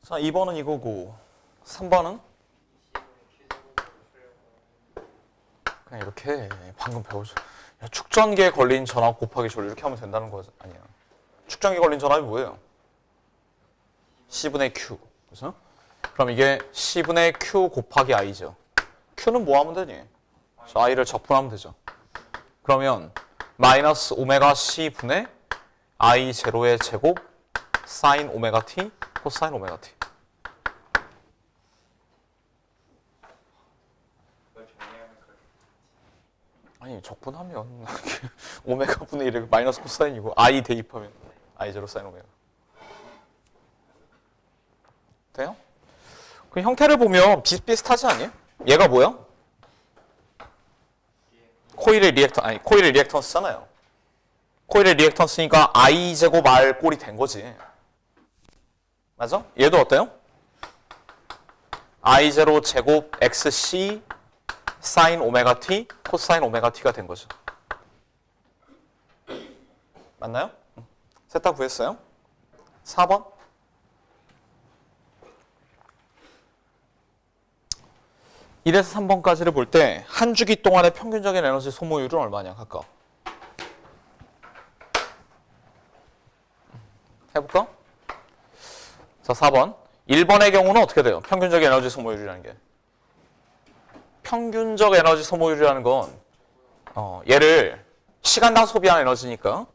자, 2번은 이거고 3번은 그냥 이렇게 방금 배우죠. 야, 축전기에 걸린 전압 곱하기 조류 이렇게 하면 된다는 거 아니야. 축전기에 걸린 전압이 뭐예요? C분의 Q. 그래서 그럼 이게 C분의 Q 곱하기 I죠. Q는 뭐 하면 되니? I를 적분하면 되죠. 그러면 마이너스 오메가 C분의 I 제로의 제곱 사인 오메가 T 코사인 오메가 T. 아니 적분하면 오메가 분의 1에 마이너스 코사인이고 I 대입하면 I 제로 사인 오메가. 돼요? 그 형태를 보면 비슷비슷하지 않니? 얘가 뭐야? 코일의 리액턴스잖아요. 코일의 리액턴스니까 I 제곱 R 꼴이 된 거지. 맞아? 얘도 어때요? I 제로 제곱 XC 사인 오메가 T 코사인 오메가 T가 된 거죠. 맞나요? 셋 다 구했어요? 4번. 1에서 3번까지를 볼 때 한 주기 동안의 평균적인 에너지 소모율은 얼마냐 각각. 해볼까? 자, 4번. 1번의 경우는 어떻게 돼요? 평균적 에너지 소모율이라는 게. 평균적 에너지 소모율이라는 건 얘를 시간당 소비한 에너지니까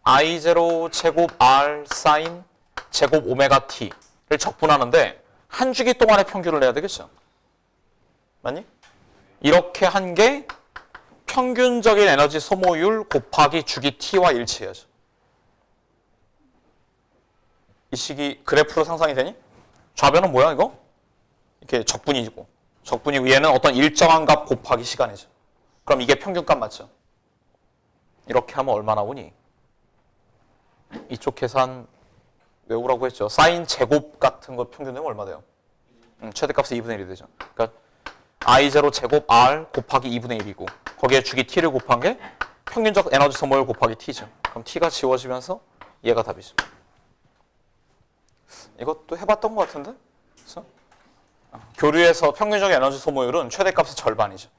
I0 제곱 R 사인 제곱 오메가 T를 적분하는데 한 주기 동안의 평균을 내야 되겠죠? 맞니? 이렇게 한 게 평균적인 에너지 소모율 곱하기 주기 T와 일치해야죠. 이 식이 그래프로 상상이 되니? 좌변은 뭐야 이거? 이렇게 적분이고 얘는 어떤 일정한 값 곱하기 시간이죠. 그럼 이게 평균값 맞죠? 이렇게 하면 얼마 나오니? 이쪽 계산 외우라고 했죠. 사인 제곱 같은 거 평균 되면 얼마 돼요? 최대값은 2분의 1이 되죠. 그러니까 I0 제곱 R 곱하기 2분의 1이고 거기에 주기 T를 곱한 게 평균적 에너지 소모율 곱하기 T죠. 그럼 T가 지워지면서 얘가 답이죠. 이것도 해봤던 것 같은데? 그래서 교류에서 평균적 에너지 소모율은 최대값의 절반이죠.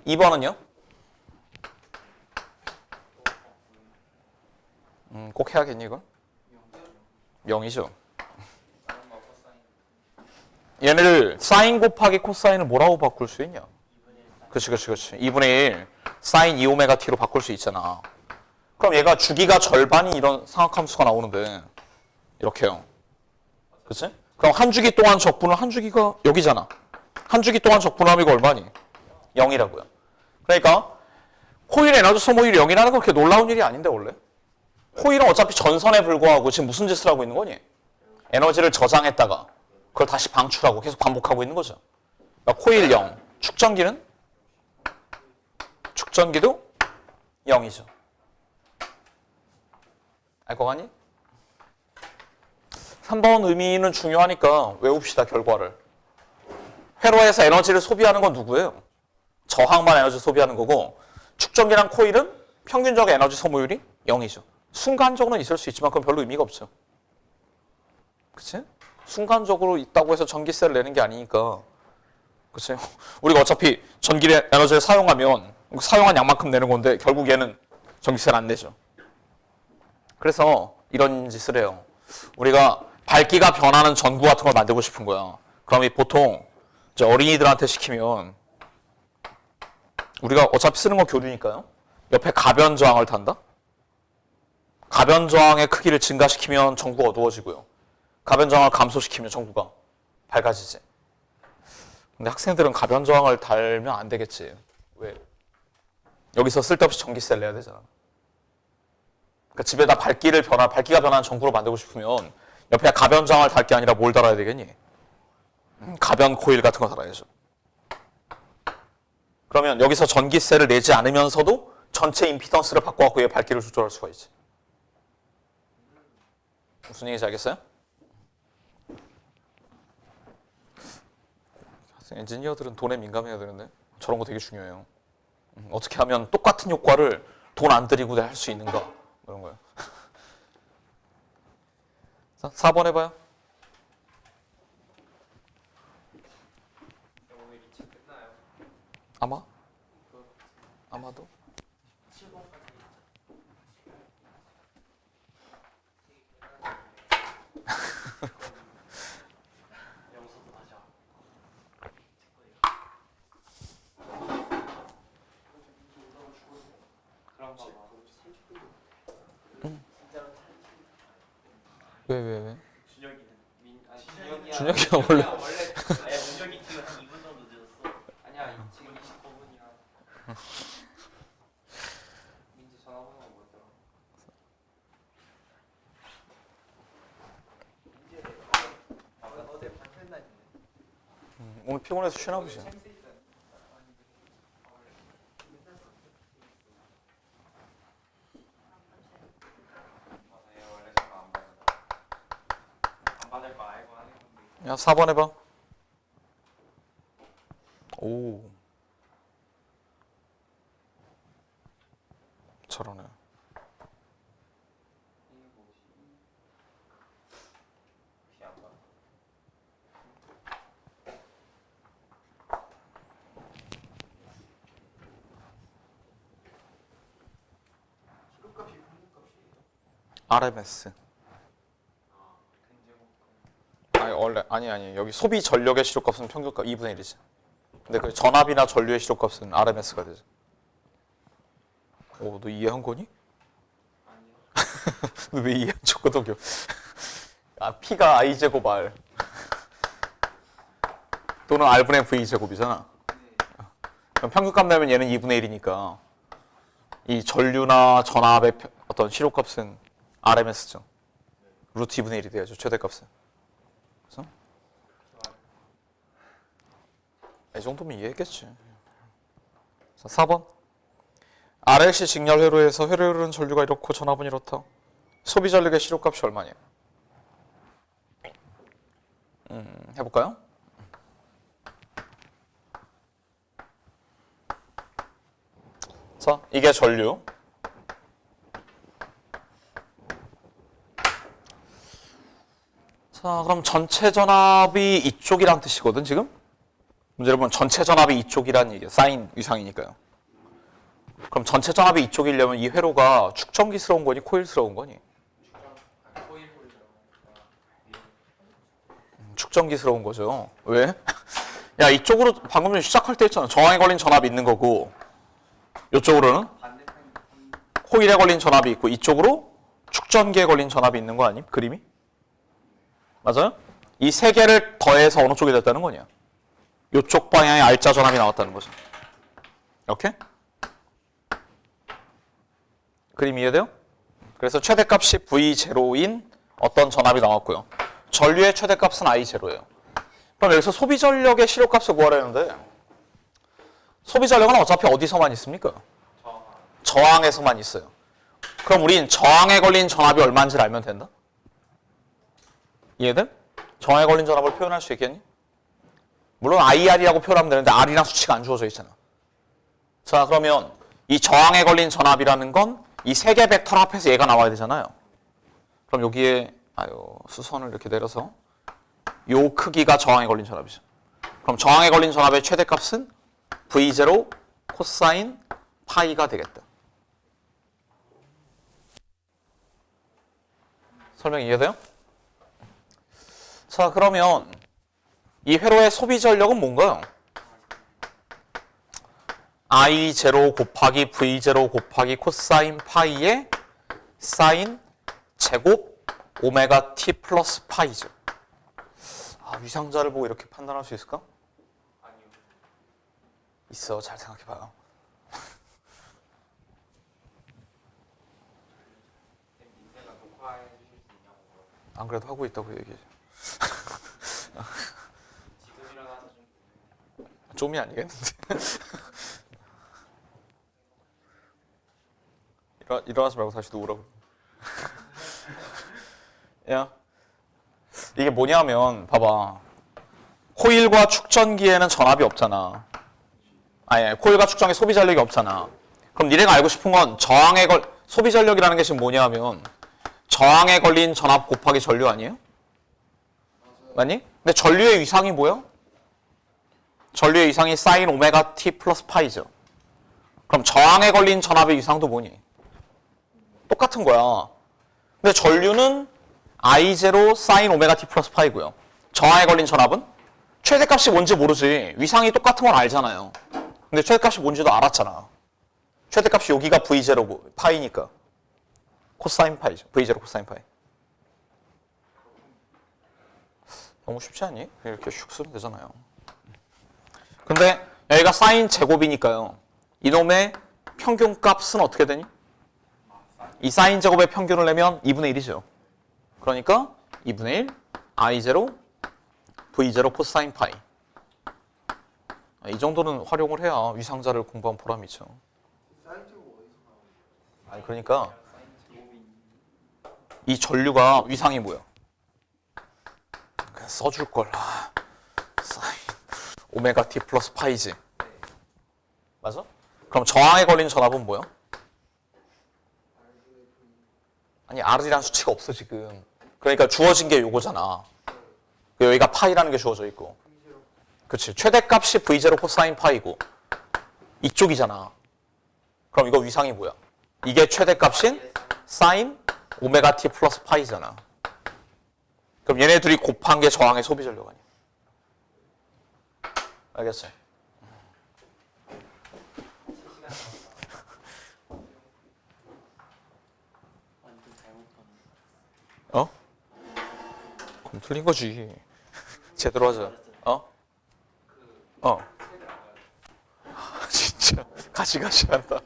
2번은요? 꼭 해야겠니 이건? 0이죠. 얘네를 사인 곱하기 코사인을 뭐라고 바꿀 수 있냐? 그렇지. 2분의 1 사인 2오메가 t로 바꿀 수 있잖아. 그럼 얘가 주기가 절반이 이런 상학함수가 나오는데 이렇게요. 그렇지? 그럼 한 주기 동안 적분은 한 주기가 여기잖아. 한 주기 동안 적분하면 이거 얼마니? 0이라고요. 그러니까 코일 에너지 소모율이 0이라는 건 그렇게 놀라운 일이 아닌데 원래. 코일은 어차피 전선에 불과하고 지금 무슨 짓을 하고 있는 거니? 에너지를 저장했다가 그걸 다시 방출하고 계속 반복하고 있는 거죠. 그러니까 코일 0, 축전기도 0이죠. 알 거 같니? 3번 의미는 중요하니까 외웁시다, 결과를. 회로에서 에너지를 소비하는 건 누구예요? 저항만 에너지 소비하는 거고 축전기랑 코일은 평균적 에너지 소모율이 0이죠. 순간적으로는 있을 수 있지만 그건 별로 의미가 없죠. 그치? 순간적으로 있다고 해서 전기세를 내는 게 아니니까. 그치? 우리가 어차피 전기 에너지를 사용하면 사용한 양만큼 내는 건데 결국 얘는 전기세를 안 내죠. 그래서 이런 짓을 해요. 우리가 밝기가 변하는 전구 같은 걸 만들고 싶은 거야. 그럼 보통 이제 어린이들한테 시키면 우리가 어차피 쓰는 건 교류니까요. 옆에 가변 저항을 단다? 가변 저항의 크기를 증가시키면 전구가 어두워지고요. 가변 저항을 감소시키면 전구가 밝아지지. 근데 학생들은 가변 저항을 달면 안 되겠지. 왜? 여기서 쓸데없이 전기세를 내야 되잖아. 그러니까 집에다 밝기가 변하는 전구로 만들고 싶으면 옆에 가변 저항을 달 게 아니라 뭘 달아야 되겠니? 가변 코일 같은 거 달아야죠. 그러면 여기서 전기세를 내지 않으면서도 전체 임피던스를 바꿔갖고 얘 밝기를 조절할 수가 있지. 무슨 얘기인지 알겠어요? 엔지니어들은 돈에 민감해야 되는데 저런 거 되게 중요해요. 어떻게 하면 똑같은 효과를 돈 안 들이고 할 수 있는가 이런 거예요. 자, 4번 해봐요. 오늘 2차 끝나요? 아마? 아마도? 7번까지 여기서도 다시 와. 그런 거 봐. 진짜로 왜? 준혁이는 준혁이가 원래 아니야 준혁이 지금 한 2분 정도 늦었어. 아니야 지금 29분이야. 민지 전화번호가 뭐였더라? 민지 어제 발표 날인데. 오늘 피곤해서 쉬나 보지. 받을 거 알고 하는 건데. 야, 4번 해봐. 오. 저러네. 이게 뭐지? 피안 봐. 기록값이 평균값이에요? RMS. 아니 원래 아니 여기 소비 전력의 시료값은 평균값 2분의 1이지. 근데 그 전압이나 전류의 시료값은 RMS가 되죠. 오, 너 이해한 거니? 아니요. 너 왜 이해 안 줬거든요? 아, P가 I 제곱 R 또는 R분의 V 제곱이잖아. 네. 그럼 평균값 내면 얘는 2분의 1이니까 이 전류나 전압의 어떤 시료값은 RMS죠. 루트 2분의 1이 돼야죠. 최대값은. 그래서 이 정도면 이해했겠지. 자, 4번. RLC 직렬 회로에서 회로에 흐르는 전류가 이렇고 전압은 이렇다. 소비 전력의 시료값이 얼마냐? 해볼까요? 자, 이게 전류. 자, 그럼 전체 전압이 이쪽이란 뜻이거든, 지금? 문제를 보면 전체 전압이 이쪽이란 얘기야. 사인 위상이니까요. 그럼 전체 전압이 이쪽이려면 이 회로가 축전기스러운 거니, 코일스러운 거니? 축전기스러운 거죠. 왜? 야, 이쪽으로 방금 전에 시작할 때 했잖아. 저항에 걸린 전압이 있는 거고, 이쪽으로는 코일에 걸린 전압이 있고, 이쪽으로 축전기에 걸린 전압이 있는 거 아님? 그림이? 맞아요? 이 세 개를 더해서 어느 쪽이 됐다는 거냐? 이쪽 방향에 R자 전압이 나왔다는 거죠. 이렇게? 그림 이해돼요? 그래서 최대값이 V0인 어떤 전압이 나왔고요. 전류의 최대값은 I0예요. 그럼 여기서 소비 전력의 시료값을 구하려는데 소비 전력은 어차피 어디서만 있습니까? 저항에서만 있어요. 그럼 우린 저항에 걸린 전압이 얼마인지를 알면 된다? 이해돼? 저항에 걸린 전압을 표현할 수 있겠니? 물론 IR이라고 표현하면 되는데 R이랑 수치가 안 주어져 있잖아. 자, 그러면 이 저항에 걸린 전압이라는 건 이 세 개 벡터 합해서 얘가 나와야 되잖아요. 그럼 여기에 수선을 이렇게 내려서 요 크기가 저항에 걸린 전압이죠. 그럼 저항에 걸린 전압의 최대값은 V0 코사인 파이가 되겠다. 설명 이해돼요? 자, 그러면 이 회로의 소비 전력은 뭔가요? I0 곱하기 V0 곱하기 코사인 파이의 사인 제곱 오메가 t 플러스 파이죠. 아, 위상자를 보고 이렇게 판단할 수 있을까? 아니요. 있어. 잘 생각해봐요. 민재가 녹화해 주실 수 있냐고. 안 그래도 하고 있다고 얘기해. 지금 일어나서 좀. 좀이 아니겠는데. 일어나지 말고 다시 누우라고. 야, 이게 뭐냐면 봐봐. 코일과 축전기에는 전압이 없잖아. 아니, 코일과 축전기 소비 전력이 없잖아. 그럼 니네가 알고 싶은 건 저항에 소비 전력이라는 게 지금 뭐냐면 저항에 걸린 전압 곱하기 전류 아니에요? 맞니? 근데 전류의 위상이 뭐야? 전류의 위상이 사인 오메가 t 플러스 파이죠. 그럼 저항에 걸린 전압의 위상도 뭐니? 똑같은 거야. 근데 전류는 I0 사인 오메가 t 플러스 파이고요. 저항에 걸린 전압은 최대값이 뭔지 모르지. 위상이 똑같은 건 알잖아요. 근데 최대값이 뭔지도 알았잖아. 최대값이 여기가 V0고 파이니까. 코사인 파이죠. V0 코사인 파이. 너무 쉽지 않니? 이렇게 슉 쓰면 되잖아요. 근데 여기가 사인 제곱이니까요. 이놈의 평균값은 어떻게 되니? 이 사인 제곱의 평균을 내면 2분의 1이죠. 그러니까 2분의 1 I0 V0 코사인 파이. 이 정도는 활용을 해야 위상자를 공부한 보람이 있죠. 아니 그러니까 이 전류가 위상이 뭐야? 그냥 써줄 걸. 사인 오메가 t 플러스 파이지. 맞아? 그럼 저항에 걸린 전압은 뭐야? 아니 R이라는 수치가 없어 지금. 그러니까 주어진 게 요거잖아. 여기가 파이라는 게 주어져 있고. 그치. 최대값이 V0 코사인 파이고 이쪽이잖아. 그럼 이거 위상이 뭐야? 이게 최대값인 사인 오메가 t 플러스 파이잖아. 그럼 얘네 둘이 곱한 게 저항의 소비 전력 아니야. 알겠지? 어? 그럼 틀린 거지. 제대로 하자. 어? 진짜 가시가시 한다.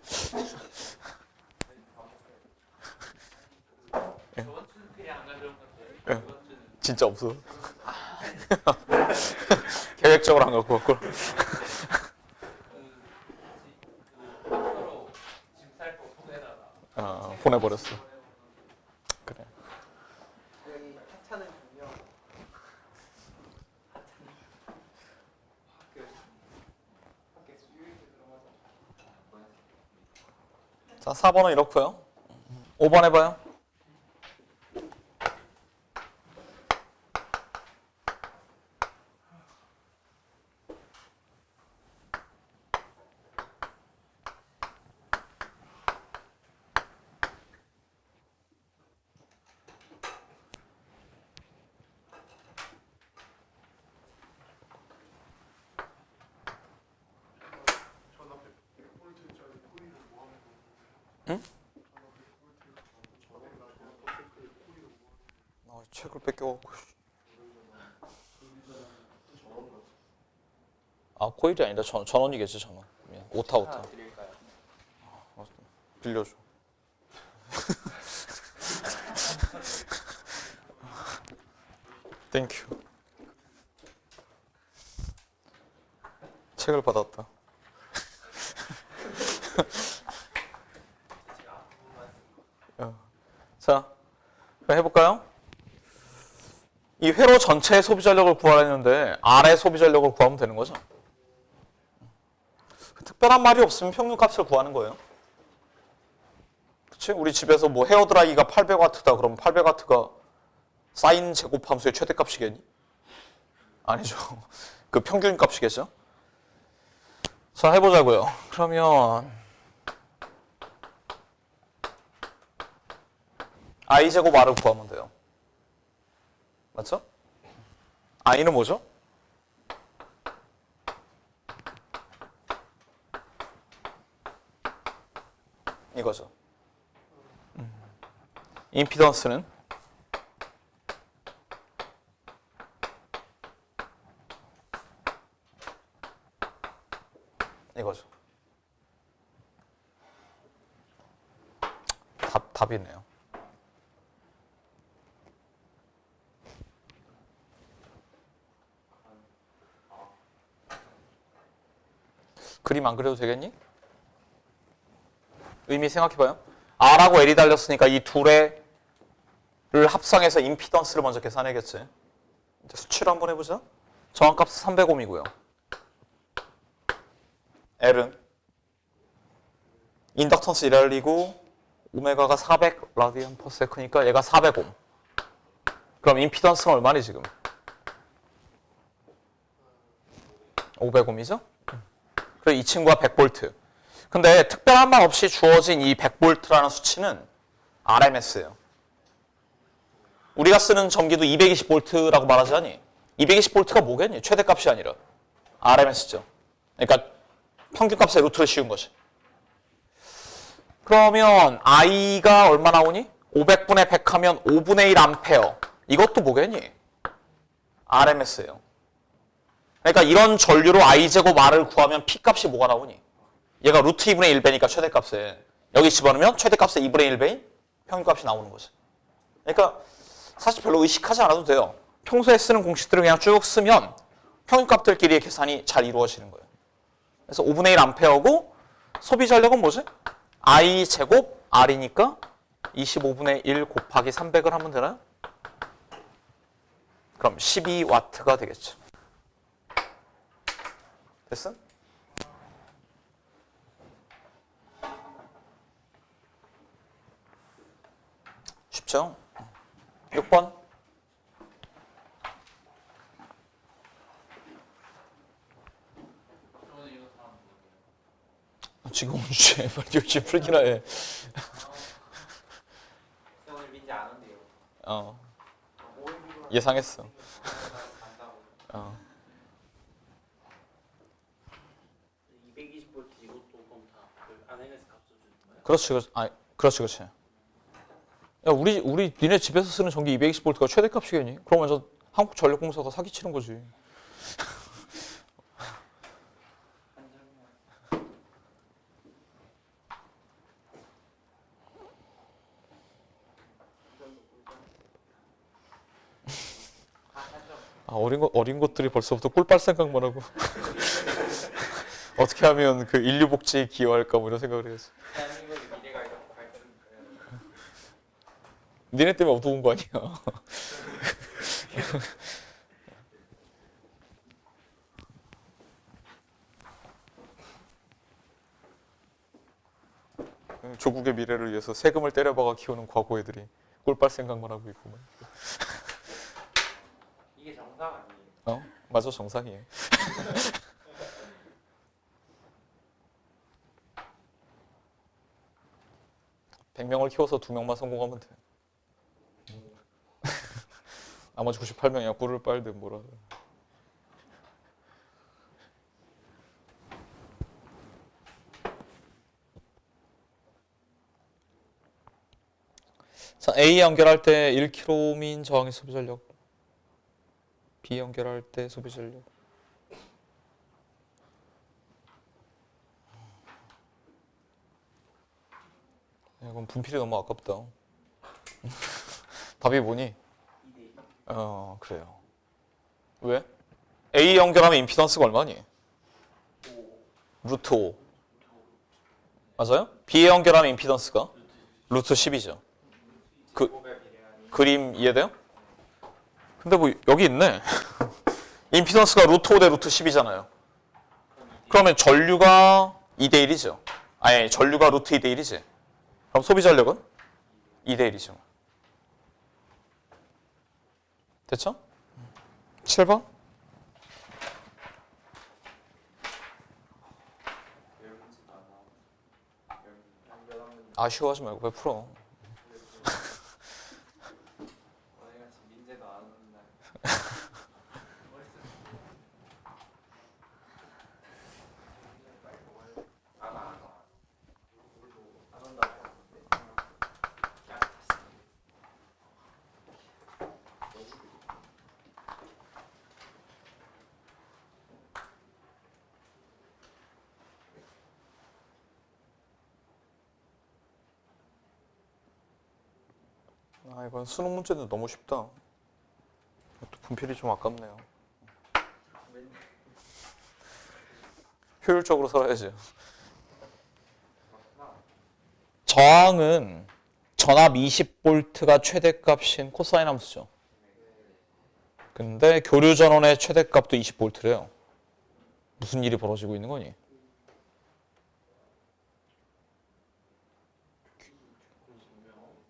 저번 주는 그냥 안 가져온 건데 이번 주는 진짜 없어. 계획적으로 안 갖고 왔고. 서로 짐 쌀 거 보내다가 보내버렸어. 그래. 여기 하찮은 분명 학교 수요일에 들어가서 자, 4번은 이렇고요. 5번 해봐요. 책을 뺏겨갖고. 코일이 아니라 전원이겠지, 전원. 미안. 오타. 드릴까요? 빌려줘. 땡큐. 책을 받았다. 자, 그럼 해볼까요? 이 회로 전체의 소비 전력을 구하려는데 R의 소비 전력을 구하면 되는 거죠. 특별한 말이 없으면 평균값을 구하는 거예요. 그치? 우리 집에서 뭐 헤어드라이기가 800W다 그러면 800W가 사인 제곱함수의 최대값이겠니? 아니죠. 그 평균값이겠죠. 자, 해보자고요. 그러면 I제곱 R을 구하면 돼요. 맞죠? I는 뭐죠? 이거죠. 임피던스는 이거죠. 답이네요. 그림 안 그려도 되겠니? 의미 생각해봐요. R하고 L이 달렸으니까 이 둘의 를 합성해서 임피던스를 먼저 계산해야겠지. 이제 수치로 한번 해보자. 저항값은 300옴이고요. L은 인덕턴스 1R이고 오메가가 400 라디안 퍼 세크니까 얘가 400옴. 그럼 임피던스는 얼마니 지금? 500옴이죠? 그리고 이 친구가 100V. 근데 특별한 말 없이 주어진 이 100V라는 수치는 RMS예요. 우리가 쓰는 전기도 220V라고 말하지 않니? 220V가 뭐겠니? 최대값이 아니라 RMS죠. 그러니까 평균값의 루트를 씌운 거지. 그러면 I가 얼마 나오니? 500분의 100 하면 5분의 1 암페어. 이것도 뭐겠니? RMS예요. 그러니까 이런 전류로 I제곱 R을 구하면 P값이 뭐가 나오니? 얘가 루트 2분의 1배니까 최대값에. 여기 집어넣으면 최대값의 2분의 1배인 평균값이 나오는 거지. 그러니까 사실 별로 의식하지 않아도 돼요. 평소에 쓰는 공식들을 그냥 쭉 쓰면 평균값들끼리의 계산이 잘 이루어지는 거예요. 그래서 5분의 1 암페어고 소비 전력은 뭐지? I 제곱 R이니까 25분의 1 곱하기 300을 하면 되나요? 그럼 12W가 되겠죠. 됐어? 쉽죠? 6번. 지금 주제 빨리 열심히 풀기나 해. 오늘 민지 안 온대요. 예상했어. 간다고. 220V 이것도 그럼 다그 안에서 값을 주는 거예요? 그렇지. 야, 우리 니네 집에서 쓰는 전기 220V가 최대값이겠니? 그러면 한국전력공사가 사기치는 거지. 어린 것들이 벌써부터 꿀빨 생각만 하고 어떻게 하면 그 인류 복지에 기여할까 뭐 이런 생각을 해야지. 대한민국의 미래가 이렇게 밝은 니네 때문에 어두운 거 아니야. 조국의 미래를 위해서 세금을 때려박아 키우는 과거 애들이 꿀빨 생각만 하고 있구만. 이게 정상 아니에요? 맞아, 정상이에요. 백 100명을 키워서 2명만 성공하면 돼. 나머지 98명이야 꿀을 빨든 뭐라든. 자, A 연결할 때 1kΩ인 저항의 소비 전력. B 연결할 때 소비 전력. 이건 분필이 너무 아깝다. 답이 뭐니? 2대1. 그래요. 왜? A 연결하면 임피던스가 얼마니? 5. 루트 5. 맞아요? B 연결하면 임피던스가? 루트 10이죠. 그림 이해돼요? 근데 뭐 여기 있네. 임피던스가 루트 5 대 루트 10이잖아요. 그러면 전류가 2대 1이죠. 아니, 전류가 루트 2대 1이지. 그럼 소비 전력은 2대 1이죠. 됐죠? 7번? 아쉬워하지 말고 왜 풀어? 민재도 안 오는 날. 안 온다고. 이건 수능 문제는 너무 쉽다. 또 분필이 좀 아깝네요. 효율적으로 살아야지. 저항은 전압 20V가 최대값인 코사인 함수죠. 근데 교류 전원의 최대값도 20V래요. 무슨 일이 벌어지고 있는 거니?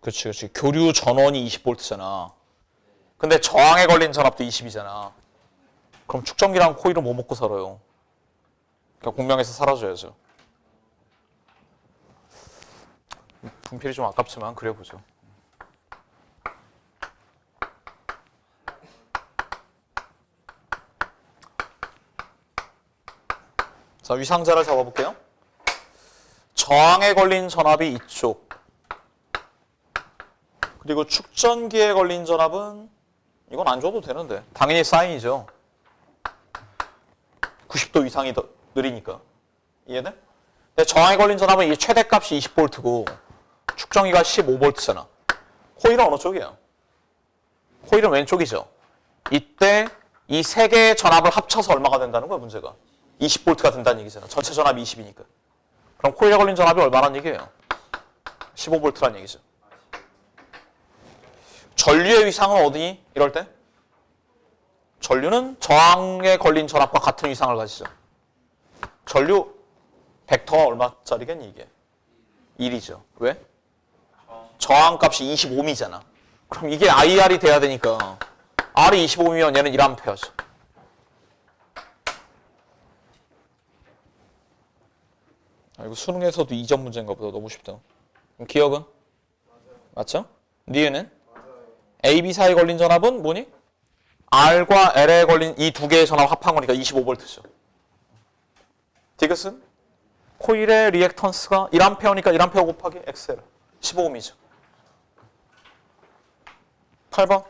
그렇지, 그렇지. 교류 전원이 20V잖아. 근데 저항에 걸린 전압도 20이잖아. 그럼 축전기랑 코일은 뭐 먹고 살아요? 그러니까 공명에서 사라져야죠. 분필이 좀 아깝지만 그려보죠. 자, 위상자를 잡아볼게요. 저항에 걸린 전압이 이쪽. 그리고 축전기에 걸린 전압은 이건 안 줘도 되는데 당연히 사인이죠. 90도 이상이 더 느리니까. 이해돼? 근데 저항에 걸린 전압은 이 최대값이 20V고 축전기가 15V잖아. 코일은 어느 쪽이야? 코일은 왼쪽이죠. 이때 이 세 개의 전압을 합쳐서 얼마가 된다는 거야, 문제가. 20V가 된다는 얘기잖아. 전체 전압이 20이니까. 그럼 코일에 걸린 전압이 얼마란 얘기예요? 15V란 얘기죠. 전류의 위상은 어디니? 이럴 때? 전류는 저항에 걸린 전압과 같은 위상을 가지죠. 전류 벡터가 얼마짜리겠니 이게? 1이죠. 왜? 저항값이 25미잖아. 그럼 이게 IR이 돼야 되니까 R이 25미면 얘는 1A죠. 이거 수능에서도 2점 문제인가 보다. 너무 쉽다. 그럼 기억은? 맞죠? 니은은? A, B 사이에 걸린 전압은 뭐니? R과 L에 걸린 이 두 개의 전압 합한 거니까 25V죠. 디귿은? 코일의 리액턴스가 1A니까 1A 곱하기 XL. 15Ω이죠. 8번.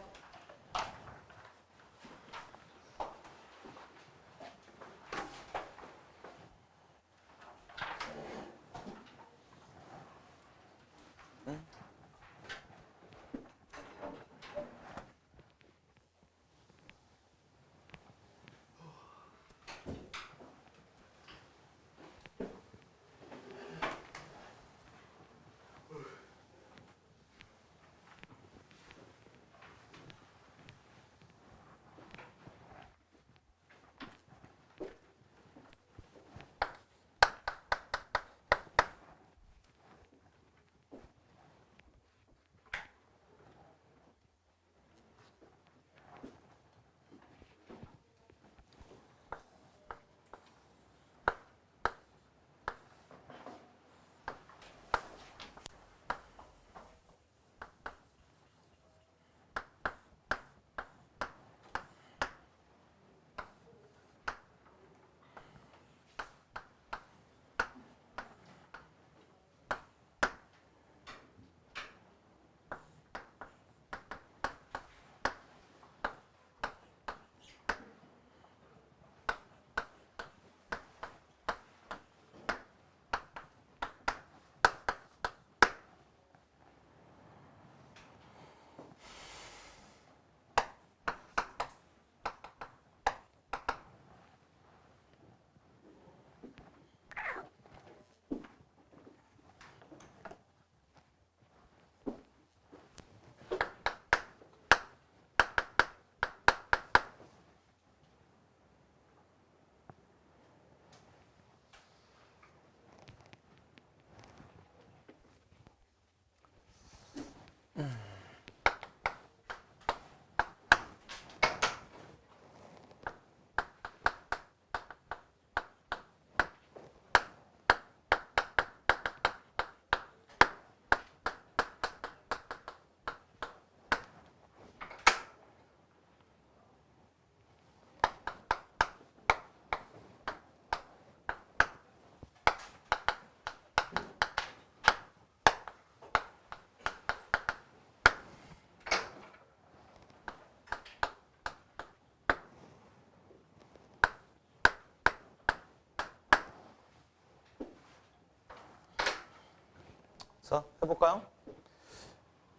자, 해볼까요?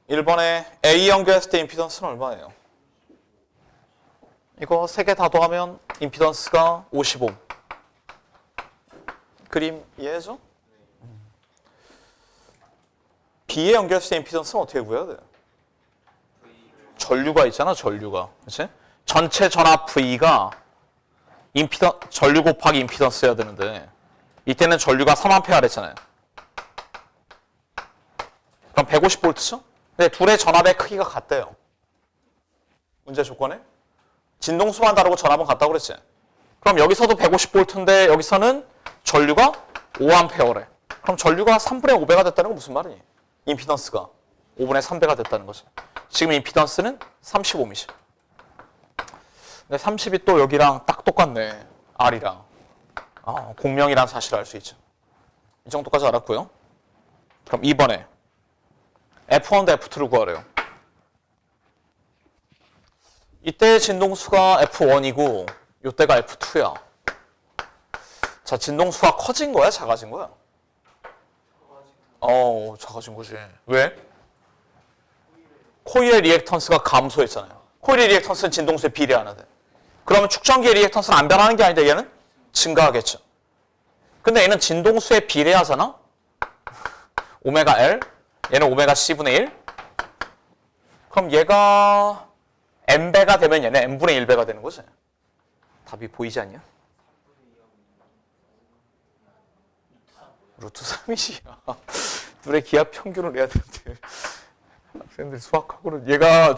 1번에 A 연결했을 때 임피던스는 얼마예요? 이거 세 개 다 더하면 임피던스가 55. 그림 이해해줘? B에 연결했을 때 임피던스는 어떻게 구해야 돼? 전류가 있잖아, 전류가. 그치? 전체 전압 V가 전류 곱하기 임피던스여야 되는데 이때는 전류가 3A 했잖아요. 그럼 150V죠? 근데 둘의 전압의 크기가 같대요. 문제 조건에. 진동수만 다르고 전압은 같다고 그랬지. 그럼 여기서도 150V인데 여기서는 전류가 5A래. 그럼 전류가 3분의 5배가 됐다는 건 무슨 말이니? 임피던스가 5분의 3배가 됐다는 거지. 지금 임피던스는 30ohm이지. 근데 30이 또 여기랑 딱 똑같네. R이랑. 공명이란 사실을 알 수 있죠. 이 정도까지 알았고요. 그럼 2번에 F1대 F2를 구하래요. 이때 진동수가 F1이고 이때가 F2야. 자, 진동수가 커진 거야? 작아진 거야? 작아진 거지. 왜? 코일의 리액턴스가 감소했잖아요. 코일의 리액턴스는 진동수에 비례하는데. 그러면 축전기의 리액턴스는 안 변하는 게 아닌데 얘는 증가하겠죠. 근데 얘는 진동수에 비례하잖아? 오메가 L, 얘는 오메가 C분의 1. 그럼 얘가 N배가 되면 얘는 N분의 1배가 되는 거지. 답이 보이지 않냐? 루트 3이지. 둘의 기하 평균을 내야 되는데. 학생들 수학하고는 얘가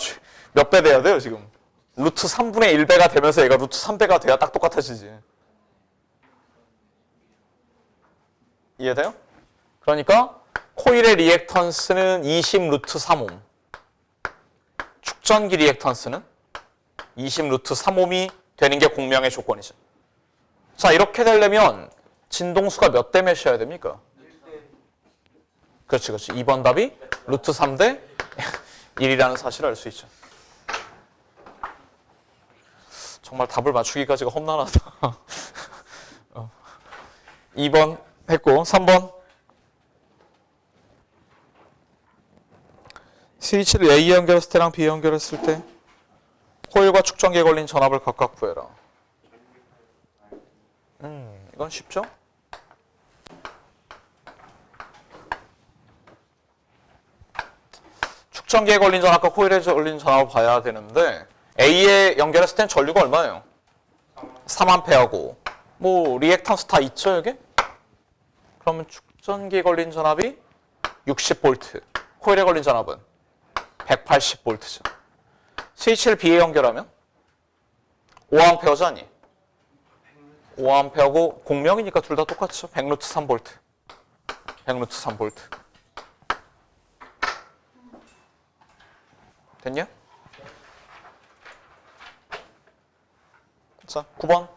몇 배 돼야 돼요, 지금? 루트 3분의 1배가 되면서 얘가 루트 3배가 돼야 딱 똑같아지지. 이해돼요? 그러니까 코일의 리액턴스는 20 루트 3옴. 축전기 리액턴스는 20 루트 3옴이 되는 게 공명의 조건이죠. 자, 이렇게 되려면 진동수가 몇 대 몇이어야 됩니까? 그렇지. 2번 답이 루트 3대 1이라는 사실을 알 수 있죠. 정말 답을 맞추기까지가 험난하다. 2번 했고 3번 스위치를 A에 연결했을 때랑 B에 연결했을 때 코일과 축전기에 걸린 전압을 각각 구해라. 이건 쉽죠? 축전기에 걸린 전압과 코일에 걸린 전압을 봐야 되는데 A에 연결했을 땐 전류가 얼마예요? 3A하고 뭐 리액턴스 다 있죠 여기? 그러면 축전기에 걸린 전압이 60V, 코일에 걸린 전압은 180V죠. 스위치를 B에 연결하면 5A잖니? 5A고 공명이니까 둘 다 똑같죠. 100루트 3V. 100루트 3V. 됐냐? 자, 9번.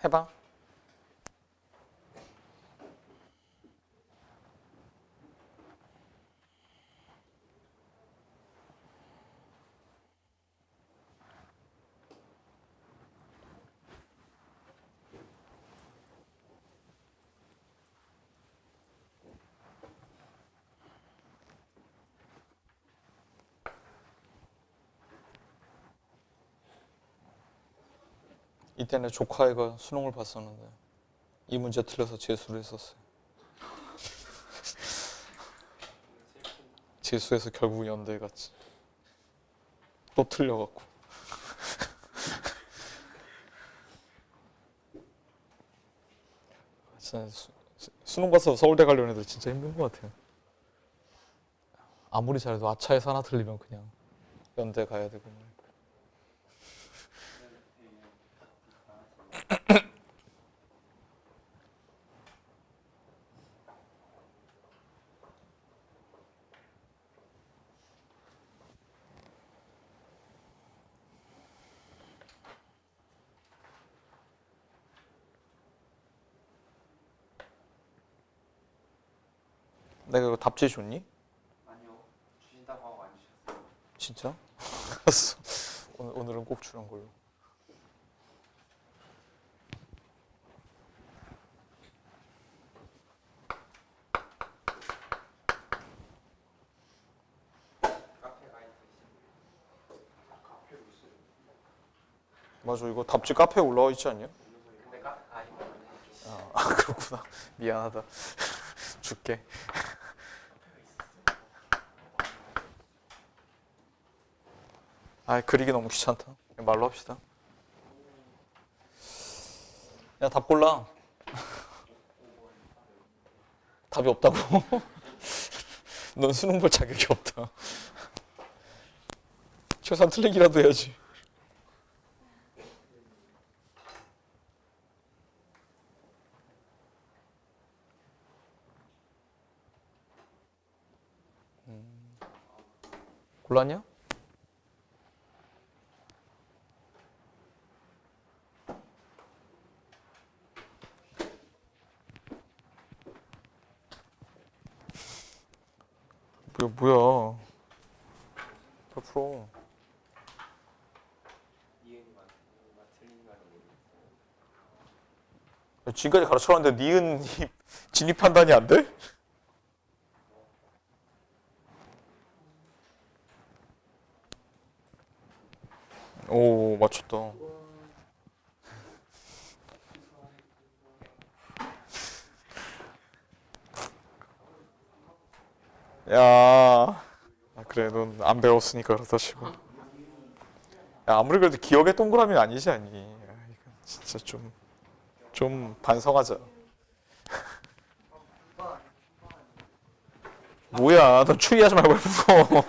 해봐. 이때 내 조카애가 수능을 봤었는데 이 문제 틀려서 재수를 했었어요. 재수해서 결국 연대에 갔지. 또 틀려갖고. 진짜 수능 봐서 서울대 가려는 애들 진짜 힘든 것 같아요. 아무리 잘해도 아차에서 하나 틀리면 그냥 연대 가야 되고. 내가 이거 답지 줬니? 아니요. 주신다고 하고 안 주셨어요. 진짜? 알았어. 오늘은 꼭 주는 걸로. 맞아, 이거 답지 카페에 올라와 있지 않냐? 근데 이거 아, 그렇구나. 미안하다. 줄게. 아, 그리기 너무 귀찮다. 그냥 말로 합시다. 야, 답 골라. 답이 없다고? 넌 수능 볼 자격이 없다. 최소한 틀리기라도 해야지. 골랐냐? 뭐야? 다 풀어. 이해가 틀린 거 아니에요? 지금까지 가르쳐놨는데 니은 진입 판단이 안 돼? 오, 맞췄다. 야, 그래, 넌 안 배웠으니까 그렇다 치고. 야, 아무리 그래도 기억의 동그라미는 아니지 않니? 야, 이건 진짜 좀 반성하자. 뭐야, 넌 추리하지 말고 풀어.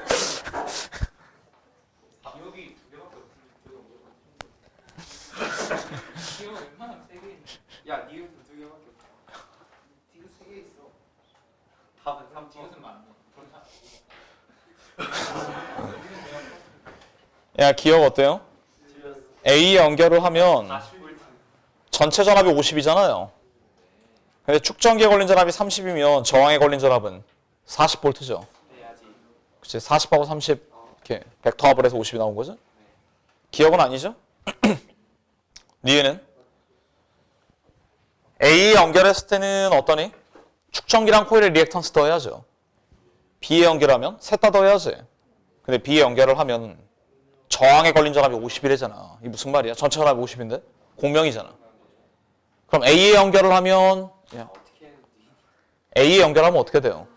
기억이 두 개밖에 없으면 기억은 웬만하면 세 개. 야, 니은도 두 개밖에 없어. 디귿 세개 있어. 답은 3. 디귿은 맞네. 야, 기억 어때요? 틀렸어. A 연결을 하면 40V. 전체 전압이 50이잖아요. 근데 축전기에 걸린 전압이 30이면 저항에 걸린 전압은 40V죠. 내야지. 그치? 40하고 30 이렇게 벡터합을 해서 50이 나온 거죠? 기억은 아니죠? 니은은? A 연결했을 때는 어떠니? 축전기랑 코일에 리액턴스 더해야죠. B에 연결하면 셋 다 더해야지. 근데 B에 연결을 하면 저항에 걸린 전압이 50이래잖아. 이게 무슨 말이야? 전체 전압이 50인데? 공명이잖아. 그럼 A에 연결을 하면 어떻게 했는지. A에 연결하면 어떻게 돼요?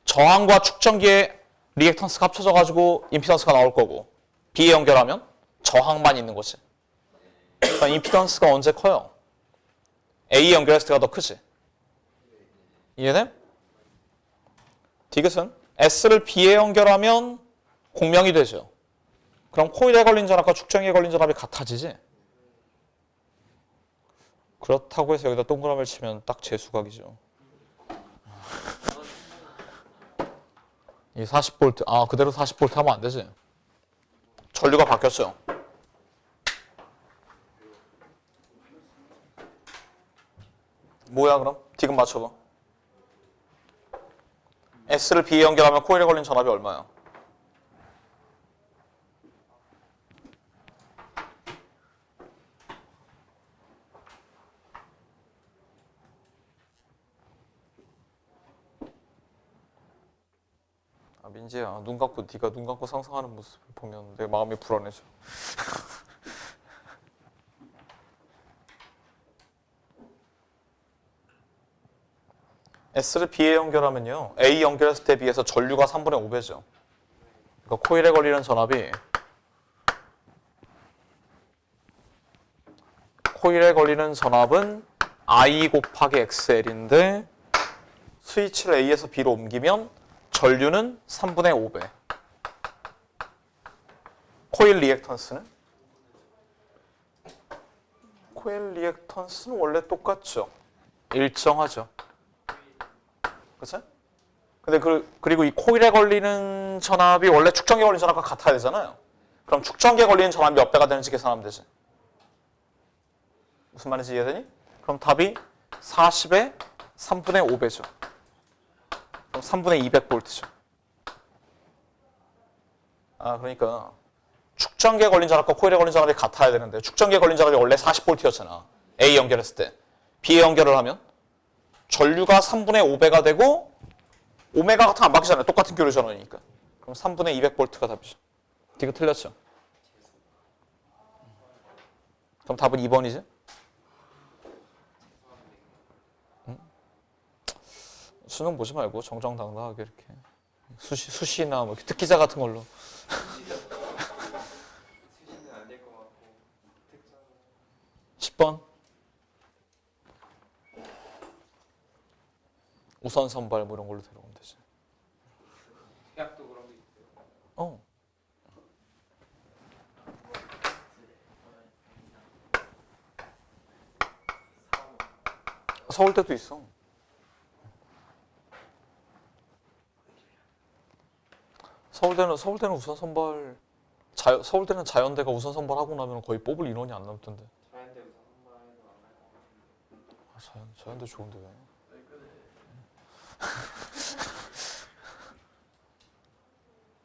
저항과 축전기의 리액턴스가 합쳐져가지고 임피던스가 나올 거고 B에 연결하면 저항만 있는 거지. 그러니까 임피던스가 언제 커요? A에 연결했을 때가 더 크지. 이해돼? 디귿은 S를 B에 연결하면 공명이 되죠. 그럼 코일에 걸린 전압과 축전기에 걸린 전압이 같아지지. 그렇다고 해서 여기다 동그라미를 치면 딱 재수각이죠. 이 40V, 아 그대로 40V 하면 안 되지. 전류가 바뀌었어요. 뭐야 그럼? 디귿 맞춰봐. S를 B에 연결하면 코일에 걸린 전압이 얼마야? 아, 민지야, 눈 감고 네가 눈 감고 상상하는 모습을 보면 내 마음이 불안해져. S를 B에 연결하면요, A 연결했을 때 비해서 전류가 3분의 5배죠. 그러니까 코일에 걸리는 전압이 I 곱하기 XL인데 스위치를 A에서 B로 옮기면 전류는 3분의 5배. 코일 리액턴스는? 코일 리액턴스는 원래 똑같죠. 일정하죠. 그치? 근데 그리고 이 코일에 걸리는 전압이 원래 축전기에 걸리는 전압과 같아야 되잖아요. 그럼 축전기에 걸리는 전압이 몇 배가 되는지 계산하면 되지. 무슨 말인지 이해되니? 그럼 답이 40에 3분의 5배죠. 그럼 3분의 200V죠. 아, 그러니까 축전기에 걸린 전압과 코일에 걸린 전압이 같아야 되는데 축전기에 걸린 전압이 원래 40V였잖아. A 연결했을 때. B에 연결을 하면 전류가 3분의 5배가 되고 오메가 같은 거 안 바뀌잖아요. 똑같은 교류 전원이니까. 그럼 3분의 200V가 답이죠. 디귿 틀렸죠? 그럼 답은 2번이지? 수능 보지 말고 정정당당하게 이렇게 수시나 뭐 특기자 같은 걸로. 수시는 안 될 것 같고 특정 10번 우선 선발 뭐 이런 걸로 들어오면 되지. 대학도 그런 게 있어요. 어. 서울대도 있어. 서울대는 우선 선발 서울대는 자연대가 우선 선발하고 나면 거의 뽑을 인원이 안 남던데. 자연대 우선 선발해도 안 갈 것 같은데. 아, 자연대 좋은데 왜?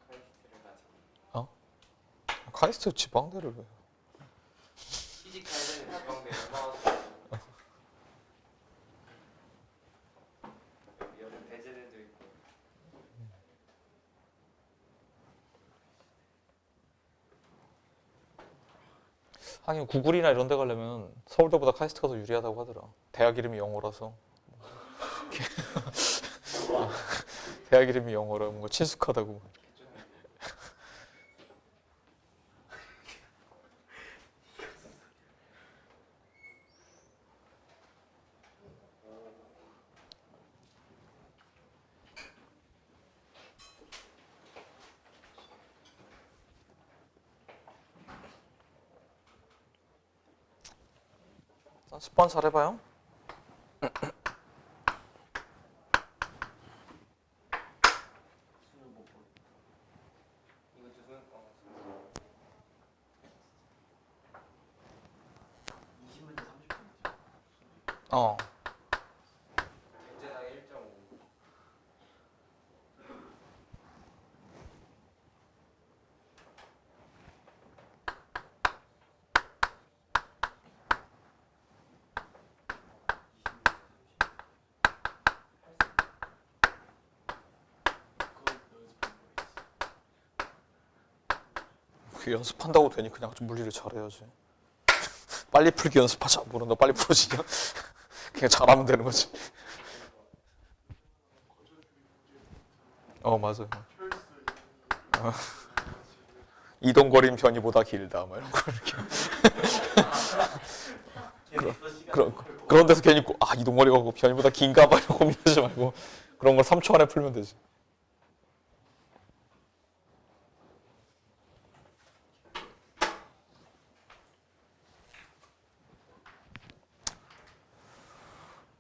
카이스트를 가지. 카이스트 지방대를 왜? 취직할 때는 지방대 얼마나 여름 배제대도 있고. 하긴 구글이나 이런 데 가려면 서울대보다 카이스트가 더 유리하다고 하더라. 대학 이름이 영어라서. 대학 이름이 영어라 뭔가 친숙하다고. 자, 10번 잘해봐요. 이거 조선 20문제 30분이죠. 어. 문제당 1.5. 그 연습한다고 되니 그냥 좀 물리를 잘해야지. 빨리 풀기 연습하자. 모른다 빨리 풀어지냐? 그냥 잘하면 되는 거지. 맞아요. 어. 이동거리는 변이보다 길다. 뭐 이런 거 이렇게. 그런 데서 괜히 이동거리가 변이보다 긴가 봐 이러고 고민하지 말고 그런 걸 3초 안에 풀면 되지.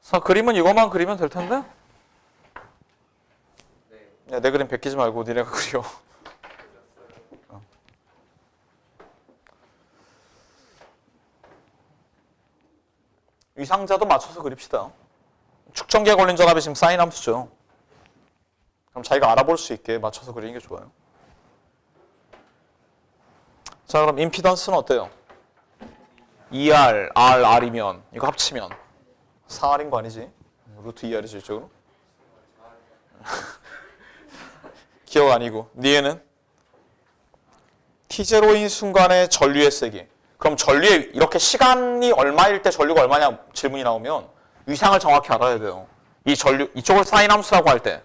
자, 그림은 이것만 그리면 될 텐데? 네. 야, 내 그림 베끼지 말고 니네가 그려. 위상자도 맞춰서 그립시다. 축전기에 걸린 전압이 지금 사인 함수죠. 그럼 자기가 알아볼 수 있게 맞춰서 그리는 게 좋아요. 자, 그럼 임피던스는 어때요? ER, R이면 이거 합치면 4R인 거 아니지? 루트 2R이죠 이쪽으로? 기억 아니고 니에는 T0인 순간의 전류의 세기. 그럼 전류의 이렇게 시간이 얼마일 때 전류가 얼마냐 질문이 나오면 위상을 정확히 알아야 돼요. 이 전류 이쪽을 사인 함수라고 할 때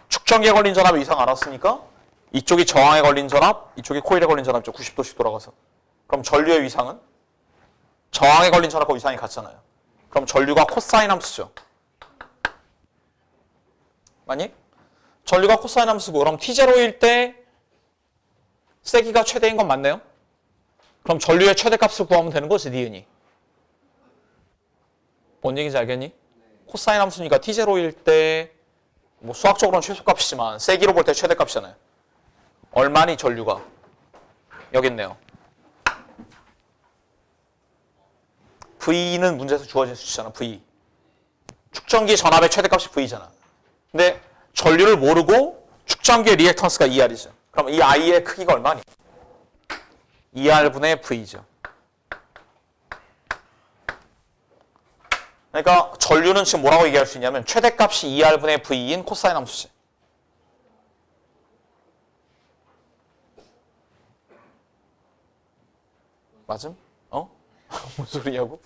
축전기에 걸린 전압 위상 알았으니까 이쪽이 저항에 걸린 전압, 이쪽이 코일에 걸린 전압이죠. 90도씩 돌아가서. 그럼 전류의 위상은 저항에 걸린 전압과 위상이 같잖아요. 그럼 전류가 코사인 함수죠. 맞니? 전류가 코사인 함수고 그럼 T0일 때 세기가 최대인 건 맞네요? 그럼 전류의 최대값을 구하면 되는 거지, 니은이. 뭔 얘기인지 알겠니? 코사인 함수니까 T0일 때 뭐 수학적으로는 최소값이지만 세기로 볼 때 최대값이잖아요. 얼마니 전류가? 여기 있네요. V는 문제에서 주어진 수치잖아, V. 축전기 전압의 최대값이 V잖아. 근데 전류를 모르고 축전기의 리액턴스가 ER이죠. 그럼 이 I의 크기가 얼마니? ER분의 V죠. 그러니까 전류는 지금 뭐라고 얘기할 수 있냐면 최대값이 ER분의 V인 코사인 함수지. 맞음? 뭔 소리냐고?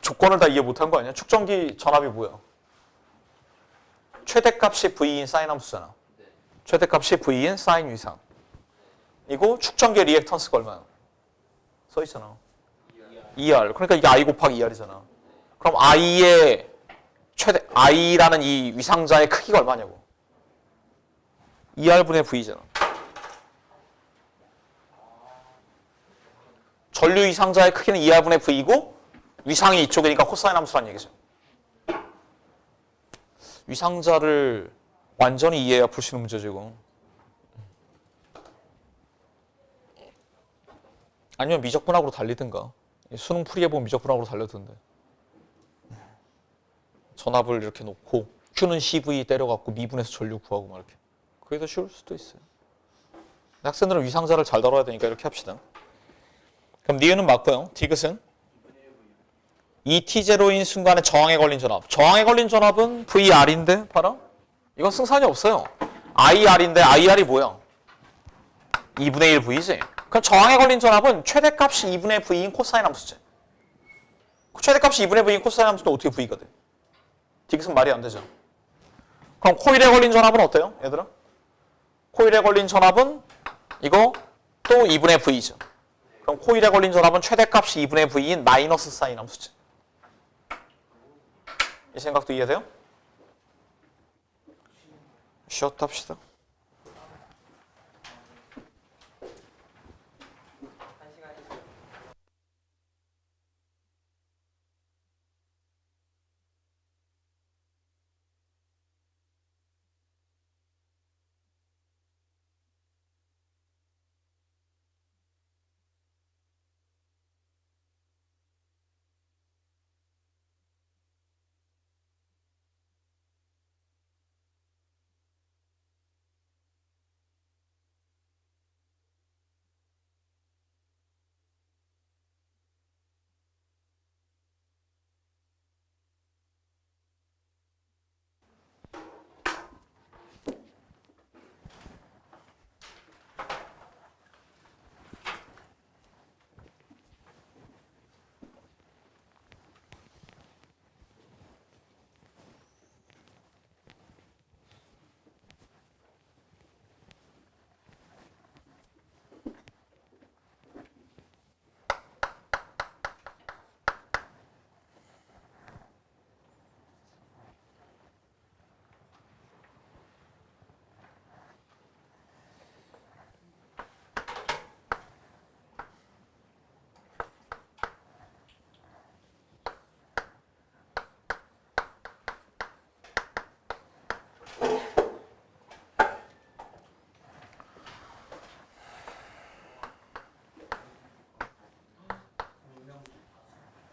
조건을 다 이해 못한 거 아니야? 축전기 전압이 뭐야? 최대값이 V인 사인 함수잖아. 최대값이 V인 사인 위상. 이거 축전기의 리액턴스가 얼마야? 써 있잖아. 2R. 그러니까 이게 I 곱하기 2R이잖아. 그럼 I의 I라는 이 위상자의 크기가 얼마냐고? 2R분의 V잖아. 전류 위상자의 크기는 2R분의 V이고 위상이 이쪽이니까 코사인 함수란 얘기죠. 위상자를 완전히 이해해야 풀 수 있는 문제죠, 이거. 아니면 미적분학으로 달리든가. 수능 풀이해 보면 미적분학으로 달려던데. 전압을 이렇게 놓고 Q는 CV 때려갖고 미분해서 전류 구하고 막 이렇게. 그게 더 쉬울 수도 있어요. 학생들은 위상자를 잘 다뤄야 되니까 이렇게 합시다. 그럼 니은은 맞고요. 디귿은 ET0인 순간에 저항에 걸린 전압. 저항에 걸린 전압은 VR인데 봐라. 이건 승산이 없어요. IR인데 IR이 뭐야? 2분의 1 V지. 그럼 저항에 걸린 전압은 최대값이 2분의 V인 코사인 함수지. 최대값이 2분의 V인 코사인 함수는 어떻게 V가 돼? 디귿은 말이 안 되죠. 그럼 코일에 걸린 전압은 어때요? 얘들아? 코일에 걸린 전압은 이거 또 2분의 V죠. 그럼 코일에 걸린 전압은 최대값이 2분의 V인 마이너스 사인 함수지. 이 생각도 이해돼요? 쉬었다 합시다.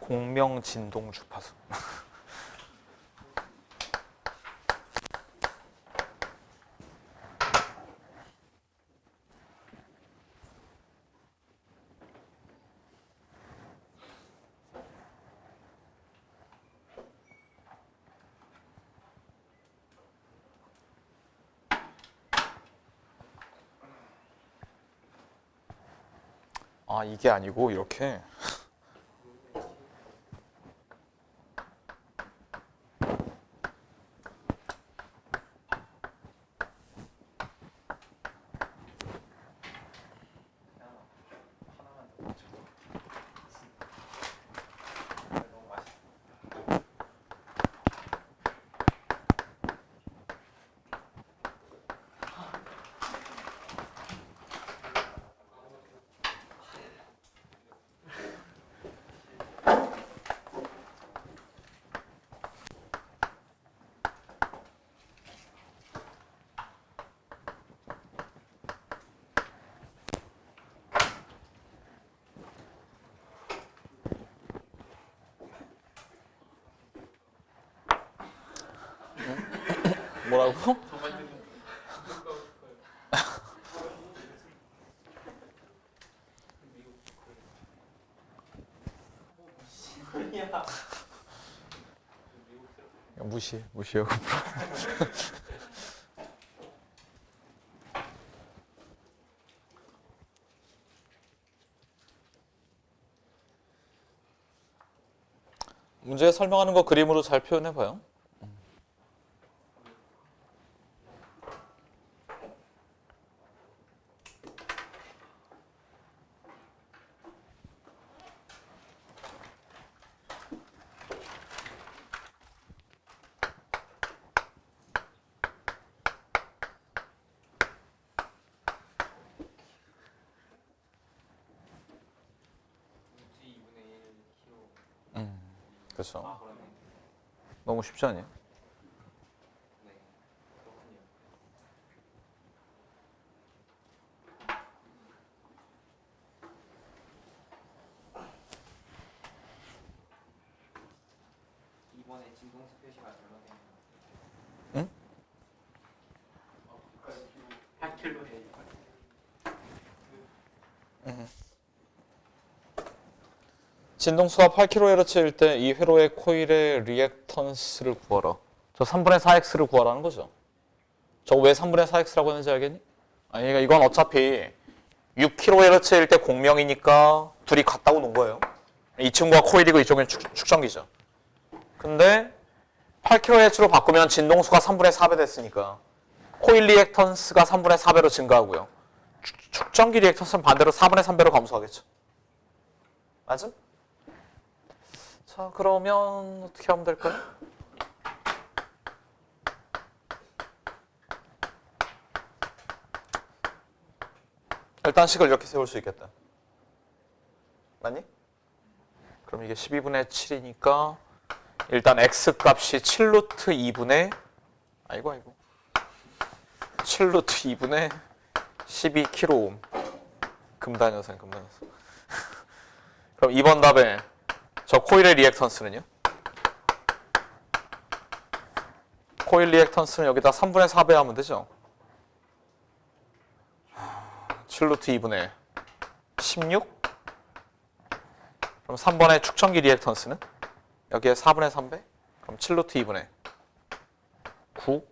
공명 진동 주파수. 아, 이게 아니고 이렇게. 뭐라고? 무시하고. 문제 설명하는 거 그림으로 잘 표현해봐요. 루트 2분의 1 키로. 그렇죠. 아 그러네. 너무 쉽지 않아요? 네. 그렇군요. 이번에 진동수 표시가 잘못된 것 응? 같아요. 8킬로에 진동수가 8kHz일 때 이 회로의 코일의 리액턴스를 구하라. 저 3분의 4x를 구하라는 거죠. 저거 왜 3분의 4x라고 했는지 알겠니? 아니, 그러니까 이건 어차피 6kHz일 때 공명이니까 둘이 같다고 놓은 거예요. 이 친구가 코일이고 이쪽은 축전기죠. 근데 8kHz로 바꾸면 진동수가 3분의 4배 됐으니까 코일 리액턴스가 3분의 4배로 증가하고요. 축전기 리액턴스는 반대로 4분의 3배로 감소하겠죠. 맞음? 자, 그러면 어떻게 하면 될까요? 일단 식을 이렇게 세울 수 있겠다. 맞니? 그럼 이게 12분의 7이니까 일단 x값이 7루트 2분의 아이고 7루트 2분의 12kΩ. 금단여선. 그럼 2번 답에 저 코일의 리액턴스는요? 코일 리액턴스는 여기다 3분의 4배 하면 되죠. 7루트 2분의 16. 그럼 3번의 축전기 리액턴스는 여기에 4분의 3배. 그럼 7루트 2분의 9.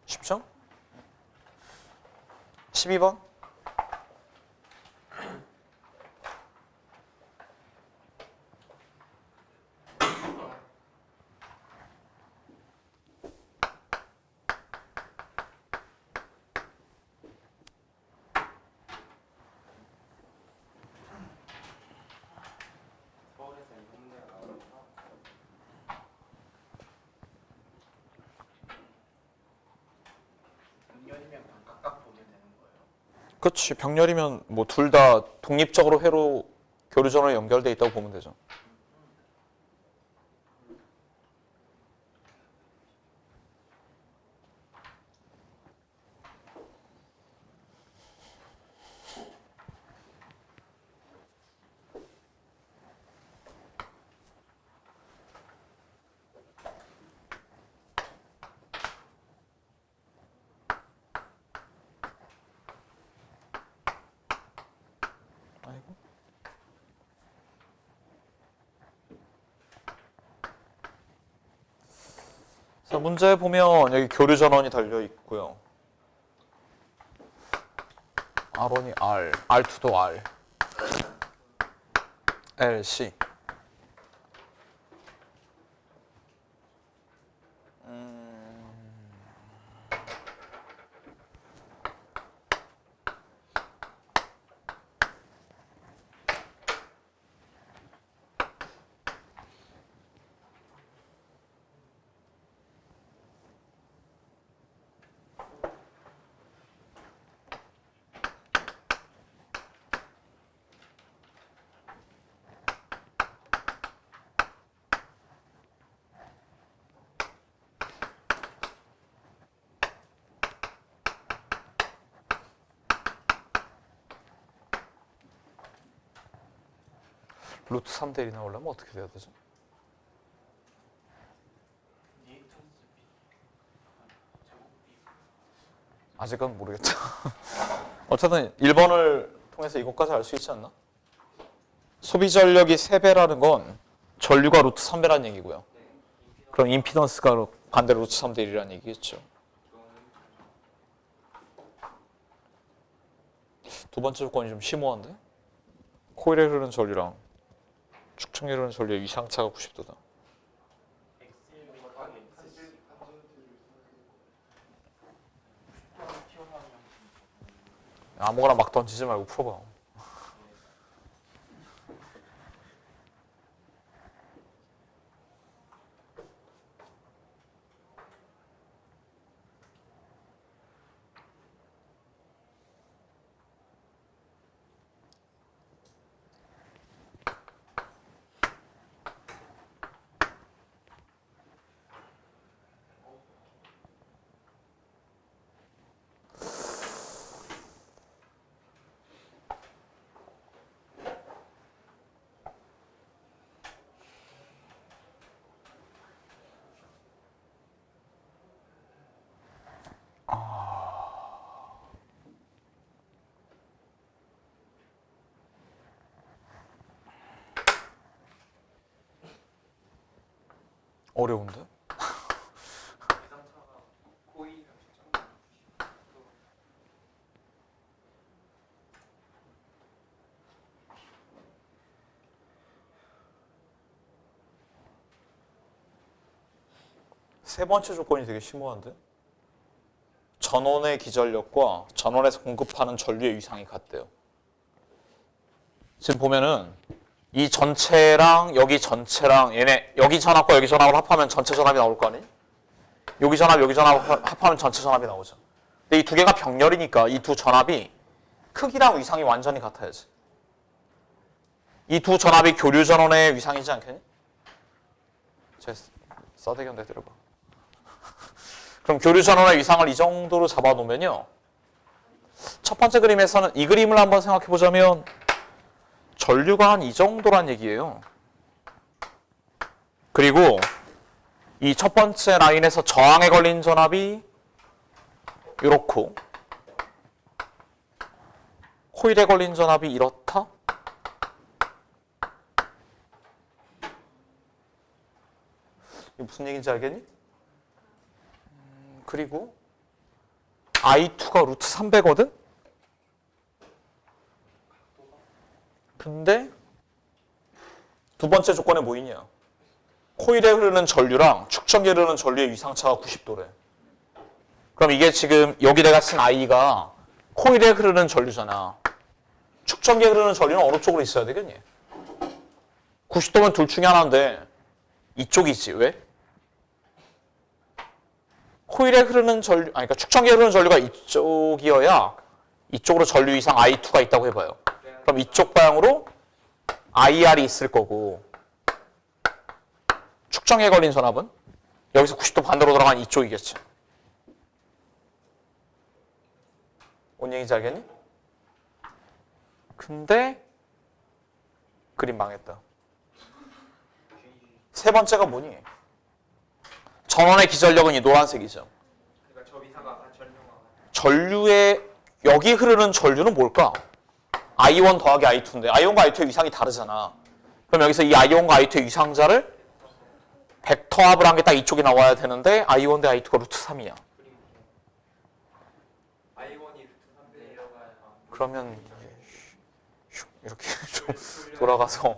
쉽죠? 12번. 서울에서 이런 문제가 나오니까 연이면 각각 보면 되는 거예요. 그렇지. 병렬이면 뭐 둘 다 독립적으로 회로 교류전으로 연결돼 있다고 보면 되죠. 아이고. 자, 문제 보면 여기 교류 전원이 달려 있고요. R1이 R, R2도 R, L, C. 루트 3대 1이 나오려면 어떻게 돼야 되죠? 리액턴스 B 제곱 B 아직은 모르겠죠. 어쨌든 1번을 통해서 이것까지 알 수 있지 않나? 소비 전력이 3배라는 건 전류가 루트 3배라는 얘기고요. 그럼 임피던스가 반대로 루트 3대 1이라는 얘기겠죠. 두 번째 조건이 좀 심오한데? 코일에 흐르는 전류랑 축청기에 흐르는 전류의 위상차가 90도다. X 곱하기 X 튀어나오는 아무거나 막 던지지 말고 풀어봐. 어려운데? 위상차가 코일이랑 측정기. 세 번째 조건이 되게 심오한데? 전원의 기전력과 전원에서 공급하는 전류의 위상이 같대요. 지금 보면은 이 전체랑 여기 전체랑 얘네 여기 전압과 여기 전압을 합하면 전체 전압이 나올 거 아니? 여기 전압 여기 전압을 합하면 전체 전압이 나오죠. 근데 이 두 개가 병렬이니까 이 두 전압이 크기랑 위상이 완전히 같아야지. 이 두 전압이 교류 전원의 위상이지 않겠니? 제 싸대기한테 들어봐. 그럼 교류 전원의 위상을 이 정도로 잡아놓으면요. 첫 번째 그림에서는 이 그림을 한번 생각해 보자면 전류가 한 이 정도란 얘기예요. 그리고 이 첫 번째 라인에서 저항에 걸린 전압이 이렇고 코일에 걸린 전압이 이렇다? 이게 무슨 얘기인지 알겠니? 그리고 I2가 루트 3배거든? 근데 두 번째 조건에 뭐 있냐? 코일에 흐르는 전류랑 축전기에 흐르는 전류의 위상차가 90도래. 그럼 이게 지금 여기 내가 쓴 I가 코일에 흐르는 전류잖아. 축전기에 흐르는 전류는 어느 쪽으로 있어야 되겠니? 90도면 둘 중에 하나인데 이쪽이지. 왜? 코일에 흐르는 전류, 아니 그러니까 축전기에 흐르는 전류가 이쪽이어야 이쪽으로 전류 위상 I2가 있다고 해봐요. 그럼 이쪽 방향으로 IR이 있을 거고 축정에 걸린 전압은 여기서 90도 반대로 돌아간 이쪽이겠지. 뭔 얘기인지 알겠니? 근데 그림 망했다. 세 번째가 뭐니? 전원의 기전력은 이 노란색이죠. 그러니까 저 위사가 전류가 전류의 여기 흐르는 전류는 뭘까? I1 더하기 I2인데 I1과 I2의 위상이 다르잖아. 그럼 여기서 이 I1과 I2의 위상자를 벡터합을 한 게 딱 이쪽이 나와야 되는데 I1 대 I2가 루트 3이야. 그리고 I1이 루트 3배 내려가야 그러면 이렇게 좀 돌아가서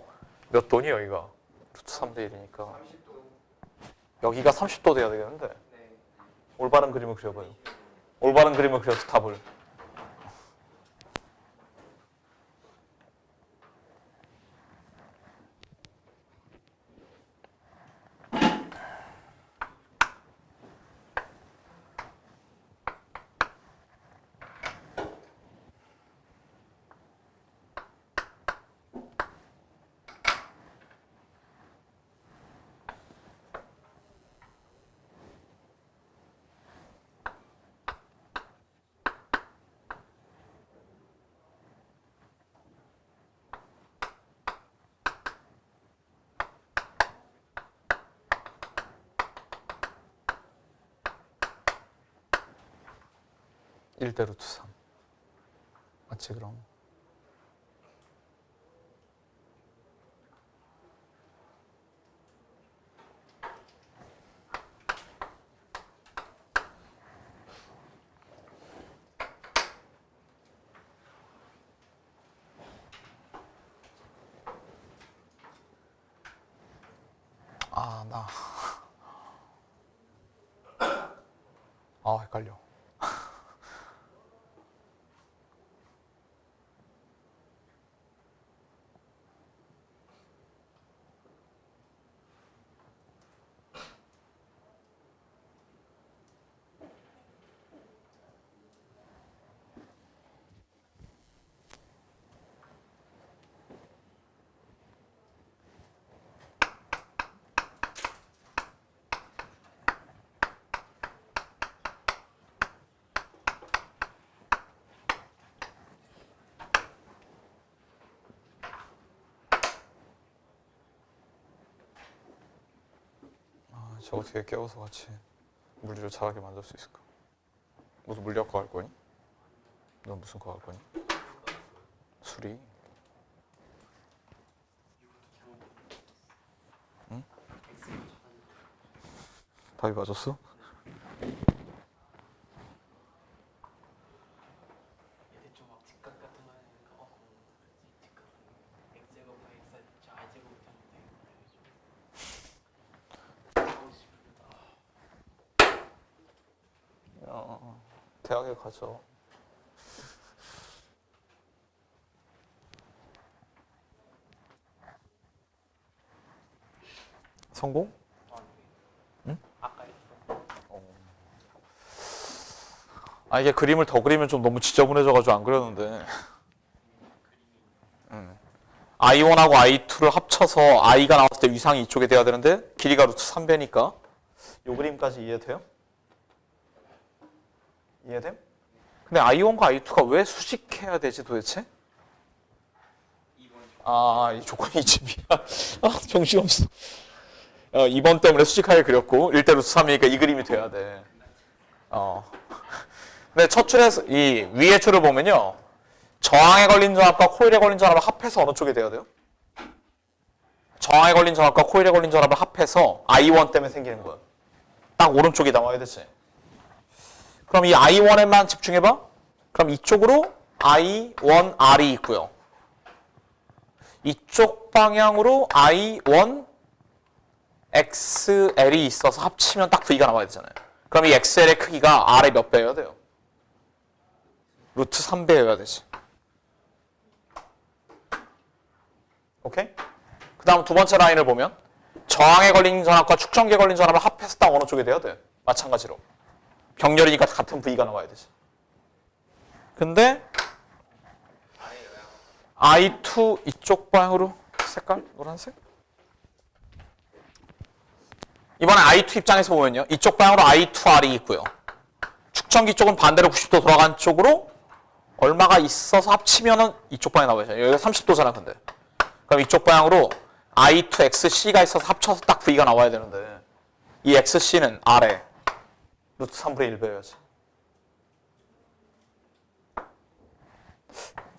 몇 도니 여기가? 루트 3대 1이니까 30도. 여기가 30도 돼야 되겠는데 네. 올바른 그림을 그려봐요. 올바른 그림을 그려서 답을. 일 대 루트 3. 맞지 그럼? 헷갈려. 저거 어떻게 깨워서 같이 물리를 잘하게 만들 수 있을까? 무슨 물리학과 할 거니? 넌 무슨 과 할 거니? 수리. 응? 답이 맞았어? 대충 막 직각 같은 거 하니까 직각 x제곱 x 저 i제곱 대학에 가죠. 성공? 응? 아까 했어. 이게 그림을 더 그리면 좀 너무 지저분해져가지고 안 그렸는데. I1하고 I2를 합쳐서 I가 나왔을 때 위상이 이쪽에 돼야 되는데 길이가 루트 3배니까 이 그림까지 이해돼요? 이해됨? 근데 I1과 I2가 왜 수식해야 되지 도대체? 이 조건이 이 집이야. 정신없어. 2번 때문에 수직하게 그렸고 1대 루트 3이니까 이 그림이 돼야 돼. 근데 첫 줄에서 이 위의 줄을 보면요. 저항에 걸린 전압과 코일에 걸린 전압을 합해서 어느 쪽에 돼야 돼요? 저항에 걸린 전압과 코일에 걸린 전압을 합해서 I1 때문에 생기는 거야. 딱 오른쪽이 나와야 되지. 그럼 이 I1에만 집중해봐. 그럼 이쪽으로 I1R이 있고요. 이쪽 방향으로 I1 XL이 있어서 합치면 딱 V가 나와야 되잖아요. 그럼 이 XL의 크기가 R의 몇 배여야 돼요? 루트 3배여야 되지. 오케이? 그 다음 두 번째 라인을 보면 저항에 걸린 전압과 축전기에 걸린 전압을 합해서 딱 어느 쪽에 돼야 돼? 마찬가지로. 병렬이니까 같은 V가 나와야 되지. 근데 I2 이쪽 방향으로 색깔 노란색? 이번에 I2 입장에서 보면요. 이쪽 방향으로 I2R이 있고요. 축전기 쪽은 반대로 90도 돌아간 쪽으로 얼마가 있어서 합치면은 이쪽 방향 나와야죠. 여기가 30도잖아, 근데. 그럼 이쪽 방향으로 I2XC가 있어서 합쳐서 딱 V가 나와야 되는데 이 XC는 R에 루트 3분의 1배여야지.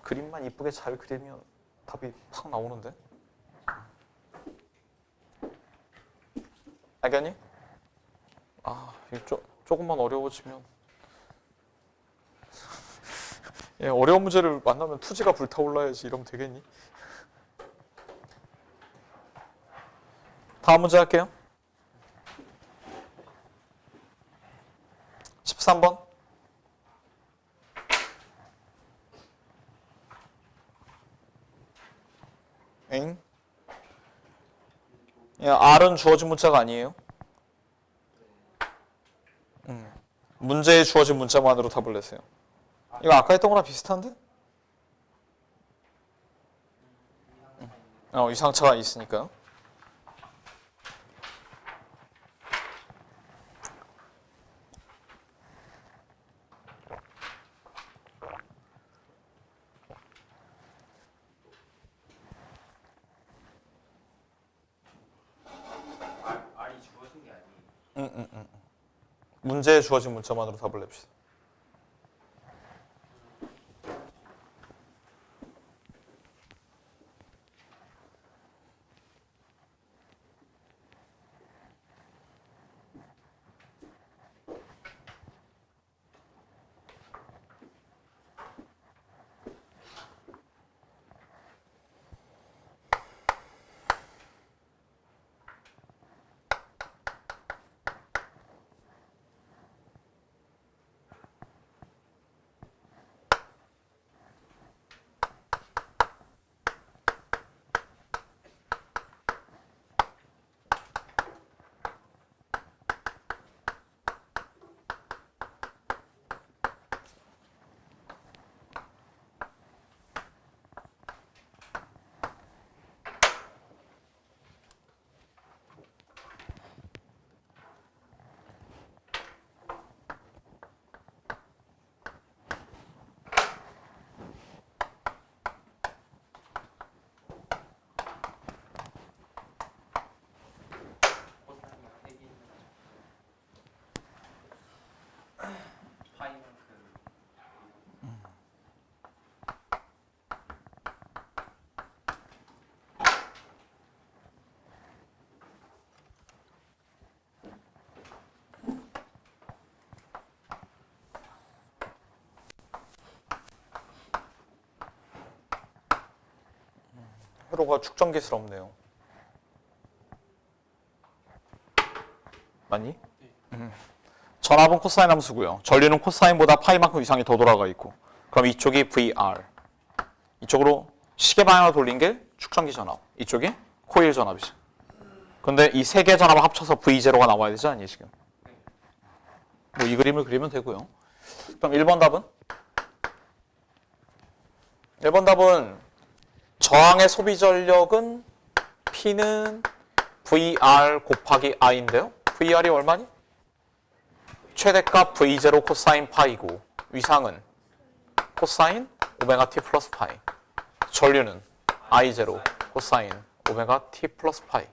그림만 이쁘게 잘 그리면 답이 팍 나오는데? 알겠니? 이거 조금만 어려워지면 어려운 문제를 만나면 투지가 불타올라야지. 이러면 되겠니? 다음 문제 할게요. 13번. 엥? R은 주어진 문자가 아니에요. 문제에 주어진 문자만으로 답을 내세요. 이거 아까 했던 거랑 비슷한데? 이상차가 있으니까. R이 주어진 게 아니에요. 문제에 주어진 문자만으로 답을 냅시다. 회로가 축전기스럽네요. 맞니? 전압은 코사인 함수고요. 전류는 코사인보다 파이만큼 이상이 더 돌아가 있고. 그럼 이쪽이 VR. 이쪽으로 시계 방향으로 돌린 게 축전기 전압. 이쪽이 코일 전압이죠. 근데 이 세 개 전압을 합쳐서 V0가 나와야 되지 않니 지금? 뭐 이 그림을 그리면 되고요. 그럼 1번 답은? 1번 답은 저항의 소비 전력은 P는 VR 곱하기 I인데요. VR이 얼마니? 최대값 V0 코사인 파이고 위상은 코사인 오메가 T 플러스 파이. 전류는 I0 코사인 오메가 T 플러스 파이.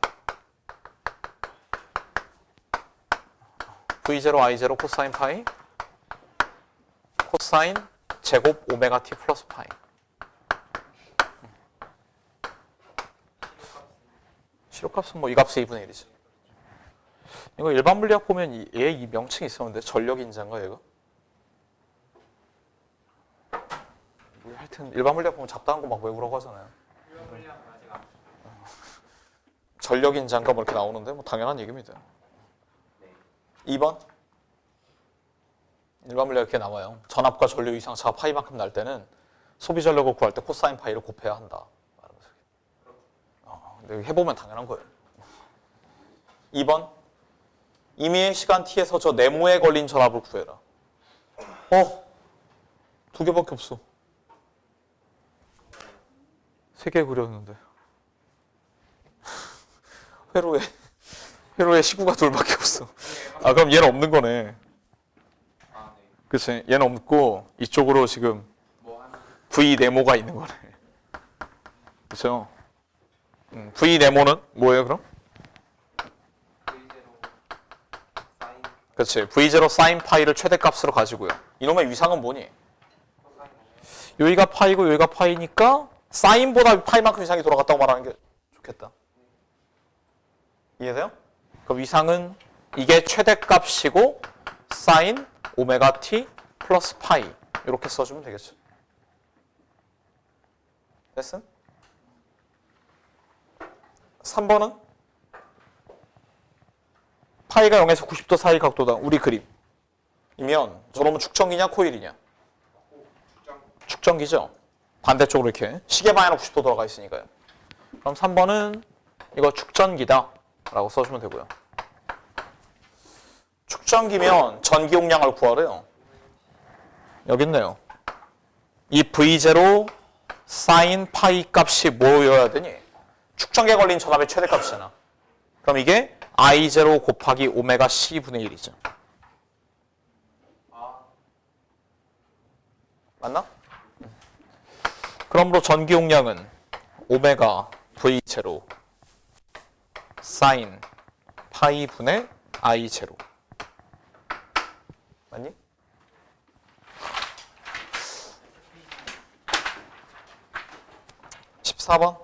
V0 I0 코사인 파이 코사인 제곱 오메가 T 플러스 파이. 시료값은 뭐 이 값의 2분의 1이죠. 이거 일반 물리학 보면 얘 이 명칭이 있었는데 전력 인자인가 얘가? 하여튼 일반 물리학 보면 잡다한 거 막 외우라고 하잖아요. 일반 물리학은 아직 안 전력 인자인가 뭐 이렇게 나오는데 뭐 당연한 얘기입니다. 2번 일반 물리학 이렇게 나와요. 전압과 전류 이상차가 파이만큼 날 때는 소비 전력을 구할 때 코사인 파이를 곱해야 한다. 근데 해보면 당연한 거예요. 2번 임의의 시간 t에서 저 네모에 걸린 전압을 구해라. 두 개밖에 없어. 세 개 그렸는데 회로에 시구가 둘밖에 없어. 아 그럼 얘는 없는 거네. 아, 네. 그치? 얘는 없고 이쪽으로 지금 뭐 하는 V 네모가 있는 거네. 그렇죠? V 네모는 뭐예요 그럼? V0 사인 그렇지. V0 사인 파이를 최대값으로 가지고요. 이놈의 위상은 뭐니? 코사인 여기가 파이고 여기가 파이니까 사인보다 파이만큼 이상이 돌아갔다고 말하는 게 좋겠다. 이해돼요? 그 위상은 이게 최대값이고 사인 오메가 t 플러스 파이 이렇게 써주면 되겠죠. 됐음? 3번은 파이가 0에서 90도 사이 각도다. 우리 그림. 이면 저놈은 축전기냐 코일이냐? 축전기죠. 반대쪽으로 이렇게 시계 방향으로 90도 돌아가 있으니까요. 그럼 3번은 이거 축전기다 라고 써주면 되고요. 축전기면 전기 용량을 구하래요. 여기 있네요. 이 V0 사인 파이 값이 뭐여야 되니? 축전기에 걸린 전압의 최대값이잖아. 그럼 이게 I0 곱하기 오메가 C분의 1이죠. 맞나? 그러므로 전기 용량은 오메가 V0 사인 파이 분의 I0. 맞니? 14번.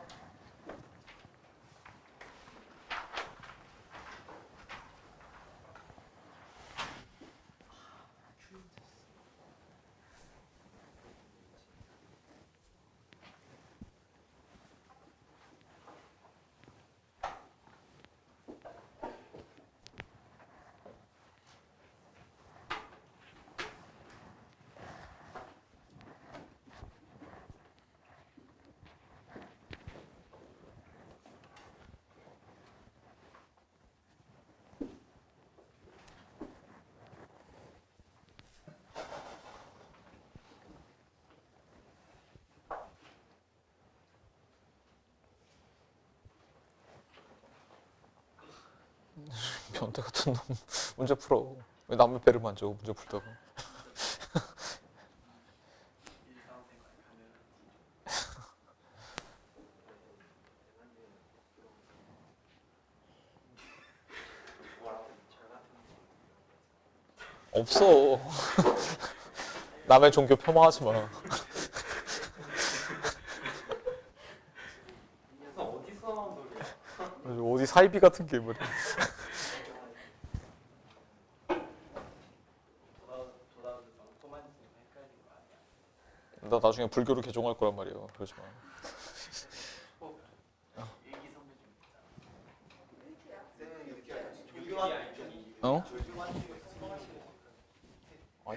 변태 같은 놈 문제 풀어. 왜 남의 배를 만져 문제 풀다가. 일상생활 가면 뭐라고 절 같은 없어. 남의 종교 폄하하지 마. 그래서 어디서 나온 소리야? 어디 사이비 같은 게 뭐래. 돌아오면서 토만 있으면 헷갈리는 거 아니야? 나 나중에 불교로 개종할 거란 말이야. 그러지 마.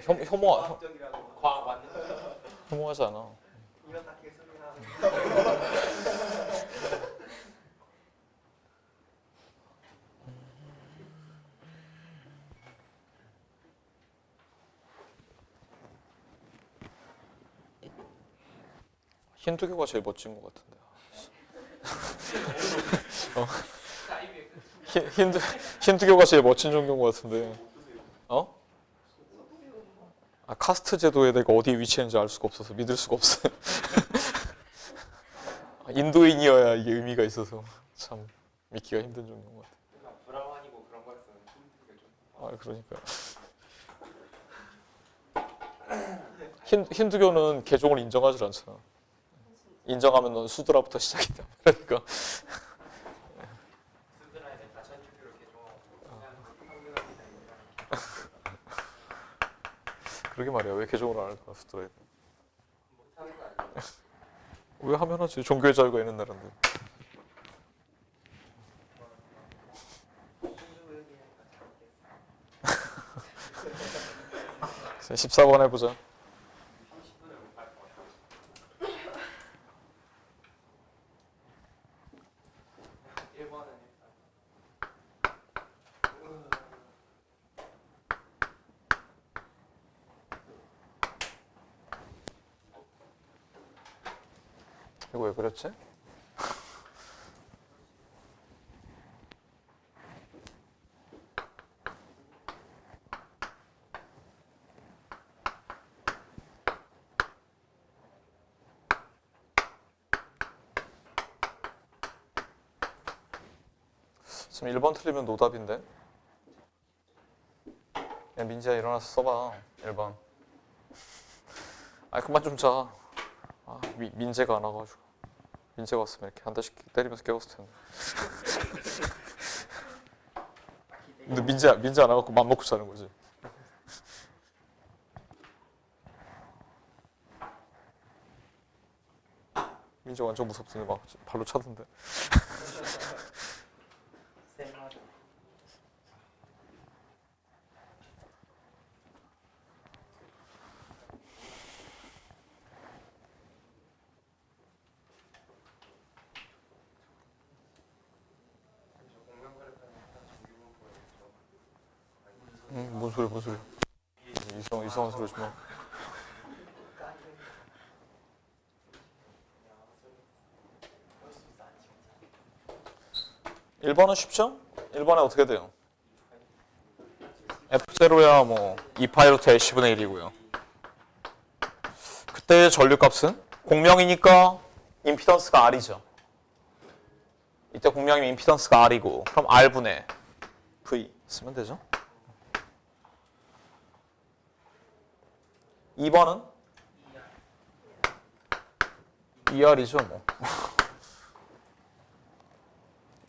과학적이라고. 과학 맞는 혐오하지 않아. 이런 다 개소리나. 힌두교가 제일 멋진 것 같은데. 사이비의 끝. 힌두교가 제일 멋진 종교인 것 같은데. 어? 아, 카스트 제도에 내가 어디에 위치했는지 알 수가 없어서 믿을 수가 없어요. 인도인이어야 이게 의미가 있어서 참 믿기가 힘든 종교인 것 같아요. 브라만이고 그런 거였으면 힘들게 좀. 아, 그러니까. 힌두교는 개종을 인정하지 않잖아. 인정하면 넌 수드라부터 시작이다. 그러니까 수드라에 다 천주교를 개종하고 그냥 황금합니다 인간. 그러게 말이야. 왜 개종을 안 할까 수드라에. 못하는 거 아니야? 왜 하면 하지. 종교의 자유가 있는 나라인데. 천주교 얘기하니까 잘못겠어. 14번 해보자. 30분을 못 갈 거야. 1번은 일단. 이거 왜 그랬지? 지금 1번 틀리면 노답인데? 야, 민지야 일어나서 써봐. 1번. 아, 그만 좀 자. 아, 민재가 안 와가지고. 민재가 왔으면 이렇게 한 대씩 때리면서 깨웠을 텐데. 근데 민재 안 와갖고 맘 먹고 자는 거지. 민재 완전 무섭던데 막 발로 차던데. 쌤마다. 뭔 소리야. 이상한 소리 하지 마. 1번은 쉽죠? 1번에 어떻게 돼요? F0야 뭐 2파이로트 LC분의 1이고요. 그때의 전류값은 공명이니까 임피던스가 R이죠. 이때 공명이면 임피던스가 R이고 그럼 R분의 V 쓰면 되죠. 2번은 2R이죠 뭐.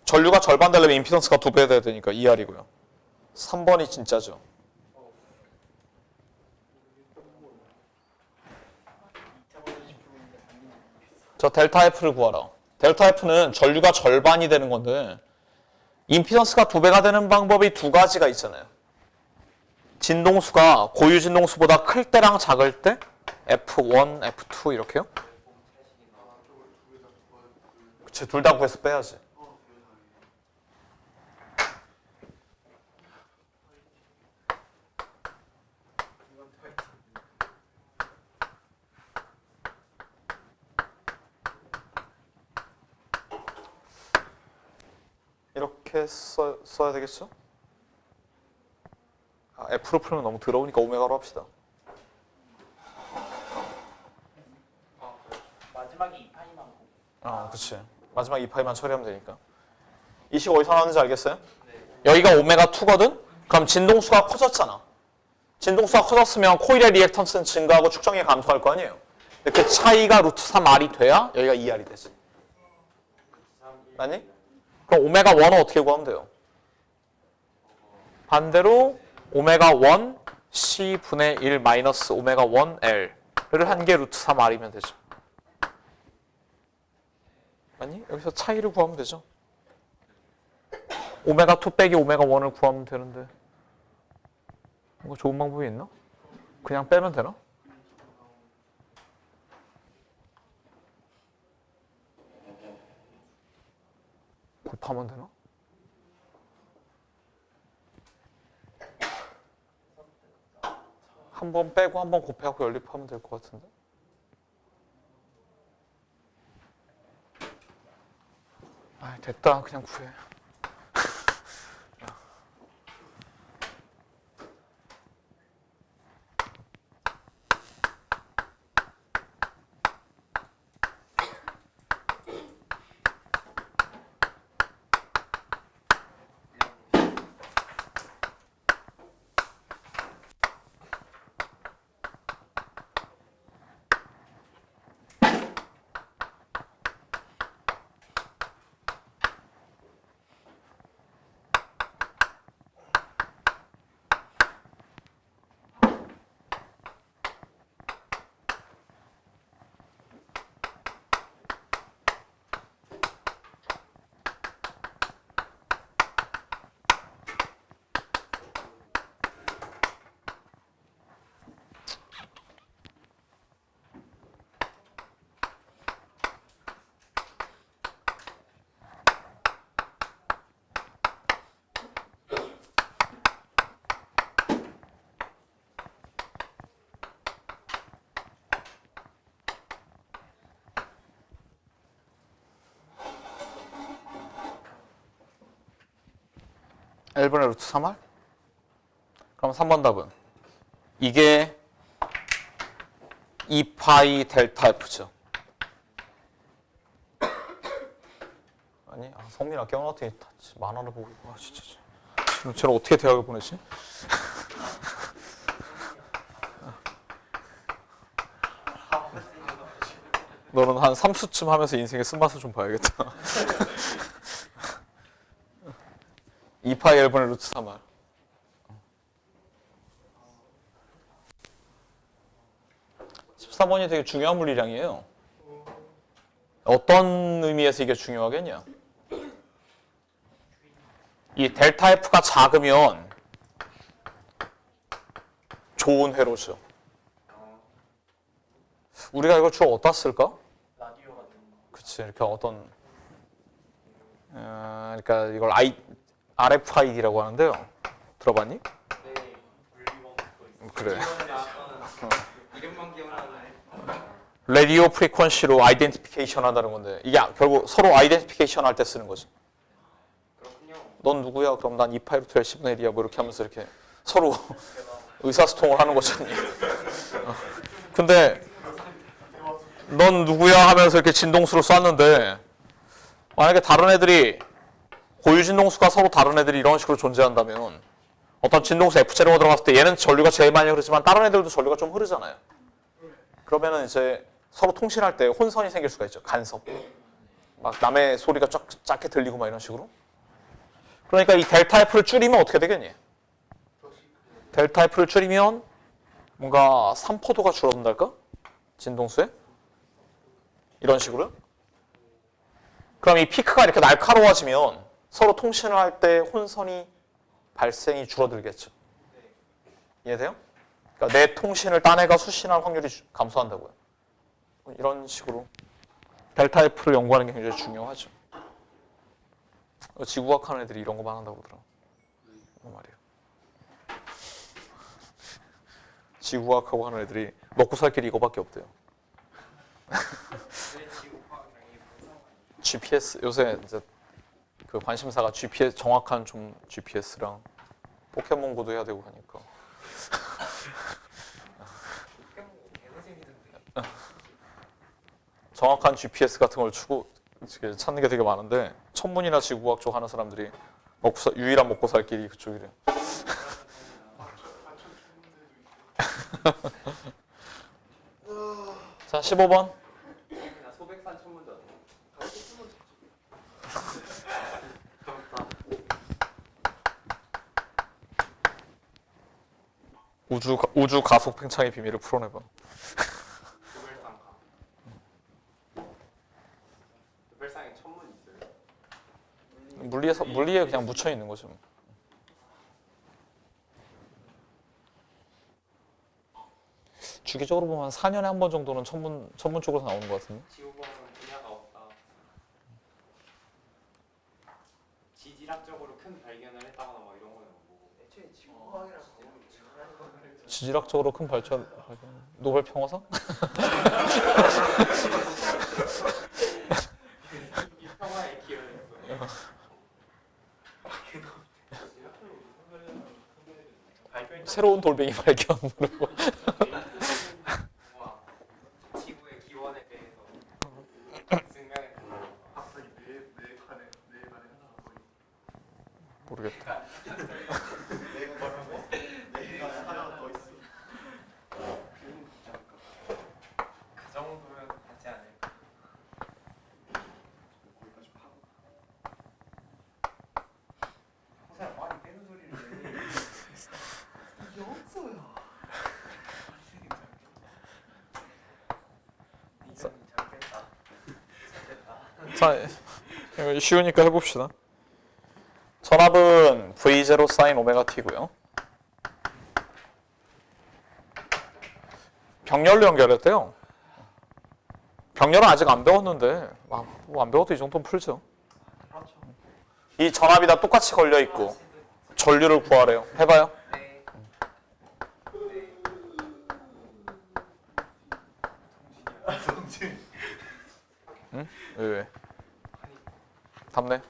전류가 절반 되려면 임피던스가 2배 돼야 되니까 2R이고요. 3번이 진짜죠. 저 델타 F를 구하라. 델타 F는 전류가 절반이 되는 건데 임피던스가 2배가 되는 방법이 두 가지가 있잖아요. 진동수가 고유 진동수보다 클 때랑 작을 때 F1, F2 이렇게요. 그치, 둘 다 구해서 빼야지. 이렇게 써야 되겠죠? 아, F로 풀면 너무 더러우니까 오메가로 합시다. 마지막에 2파이만 보고. 아, 그치. 마지막 2파이만 처리하면 되니까. 이 식 어디서 나왔는지 알겠어요? 네. 여기가 오메가2거든? 그럼 진동수가 커졌잖아. 진동수가 커졌으면 코일의 리액턴스는 증가하고 축정이 감소할 거 아니에요. 이렇게 차이가 루트 3R이 돼야 여기가 2R이 되지. 맞니? 그럼 오메가1은 어떻게 구하면 돼요? 반대로 오메가1 C분의 1 마이너스 오메가1 L를 한 개 루트 3R이면 되죠. 맞니? 여기서 차이를 구하면 되죠. 오메가2 빼기 오메가1을 구하면 되는데 뭔가 좋은 방법이 있나? 그냥 빼면 되나? 곱하면 되나? 한 번 빼고 한 번 곱해갖고 연립하면 될 것 같은데? 아, 됐다. 그냥 구해. L분의 루트 3R? 그럼 3번 답은 이게 2파이 델타 F죠. 아니, 성민아 깨어났더니 만화를 보고 있고. 아, 진짜. 지금 쟤를 어떻게 대학을 보내지? 너는 한 3수쯤 하면서 인생의 쓴맛을 좀 봐야겠다. 2파이 L분의 루트 3R. 십사 번이 되게 중요한 물리량이에요. 어떤 의미에서 이게 중요하겠냐? 이 델타 F가 작으면 좋은 회로죠. 우리가 이걸 주로 어디다 쓸까? 라디오 같은 거. 그치, 이렇게 어떤 그러니까 이걸 RFID라고 하는데요. 들어봤니? 네, 물리공 듣고 있어요. 그래. 이름만 기억나네. 라디오 프리퀀시로 아이덴티피케이션 한다는 건데 이게 결국 서로 아이덴티피케이션 할 때 쓰는 거지. 그렇군요. 넌 누구야? 그럼 난 2파이 루트 L10분의 1이야. 뭐 이렇게 하면서 이렇게 서로 의사소통을 하는 거잖니. 근데 넌 누구야 하면서 이렇게 진동수를 쐈는데 만약에 다른 애들이 고유 진동수가 서로 다른 애들이 이런 식으로 존재한다면 어떤 진동수 F제로가 들어갔을 때 얘는 전류가 제일 많이 흐르지만 다른 애들도 전류가 좀 흐르잖아요. 그러면은 이제 서로 통신할 때 혼선이 생길 수가 있죠. 간섭. 막 남의 소리가 작게 들리고 막 이런 식으로. 그러니까 이 델타 F를 줄이면 어떻게 되겠니? 델타 F를 줄이면 뭔가 3포도가 줄어든달까? 진동수에? 이런 식으로. 그럼 이 피크가 이렇게 날카로워지면 서로 통신을 할 때 혼선이 발생이 줄어들겠죠. 이해돼요? 그러니까 내 통신을 딴 애가 수신할 확률이 감소한다고요. 이런 식으로 델타 F를 연구하는 게 굉장히 중요하죠. 지구과학 하는 애들이 이런 거만 한다고 그러더라고. 말이에요. 지구과학하고 하는 애들이 먹고 살 길이 이거밖에 없대요. GPS 요새 이제 그 관심사가 GPS 정확한 좀 GPS랑 포켓몬고도 해야 되고 하니까. 정확한 GPS 같은 걸 찾는 게 되게 많은데 천문이나 지구과학 쪽 하는 사람들이 유일한 먹고 살 길이 그쪽이래. 자, 15번. 나 소백산 천문전. 우주 가속 팽창의 비밀을 풀어내봐. 도벨상 가. 도벨상에 천문 있어요? 물리에 그냥 묻혀 있는 거죠. 주기적으로 보면 한 4년에 한 번 정도는 천문 쪽으로 나오는 것 같은데. 지구과학은 분야가 없다. 지질학적으로 큰 발견을 했다거나 막 이런 거는 뭐고. 애초에 지구과학이라고 지구라는 거를 지질학적으로 큰 발전, 노벨 평화상? 이 평화에 기여했어. 발표했잖아. 새로운 돌멩이 발견. 우와. 지구의 기원에 대해서 증명했다. 갑자기 내 관에 하나가 더 있어. 모르겠다. 내 거라고? 내 관에 하나가 더 있어. 그 정도면 하지 않을까. 거기까지 파고. 호사야 말이 되는 소리를 해. 이게 없어요. 니는 잘 뺐다. 잘 뺐다. 자, 이거 쉬우니까 해봅시다. 전압은 V0 사인 오메가 t고요. 병렬로 연결했대요. 병렬은 아직 안 배웠는데 뭐안 배워도 이 정도는 풀죠. 그렇죠. 이 전압이 다 똑같이 걸려 있고 전류를 구하래요. 해봐요. 네. 정진. 응? 왜? 답네.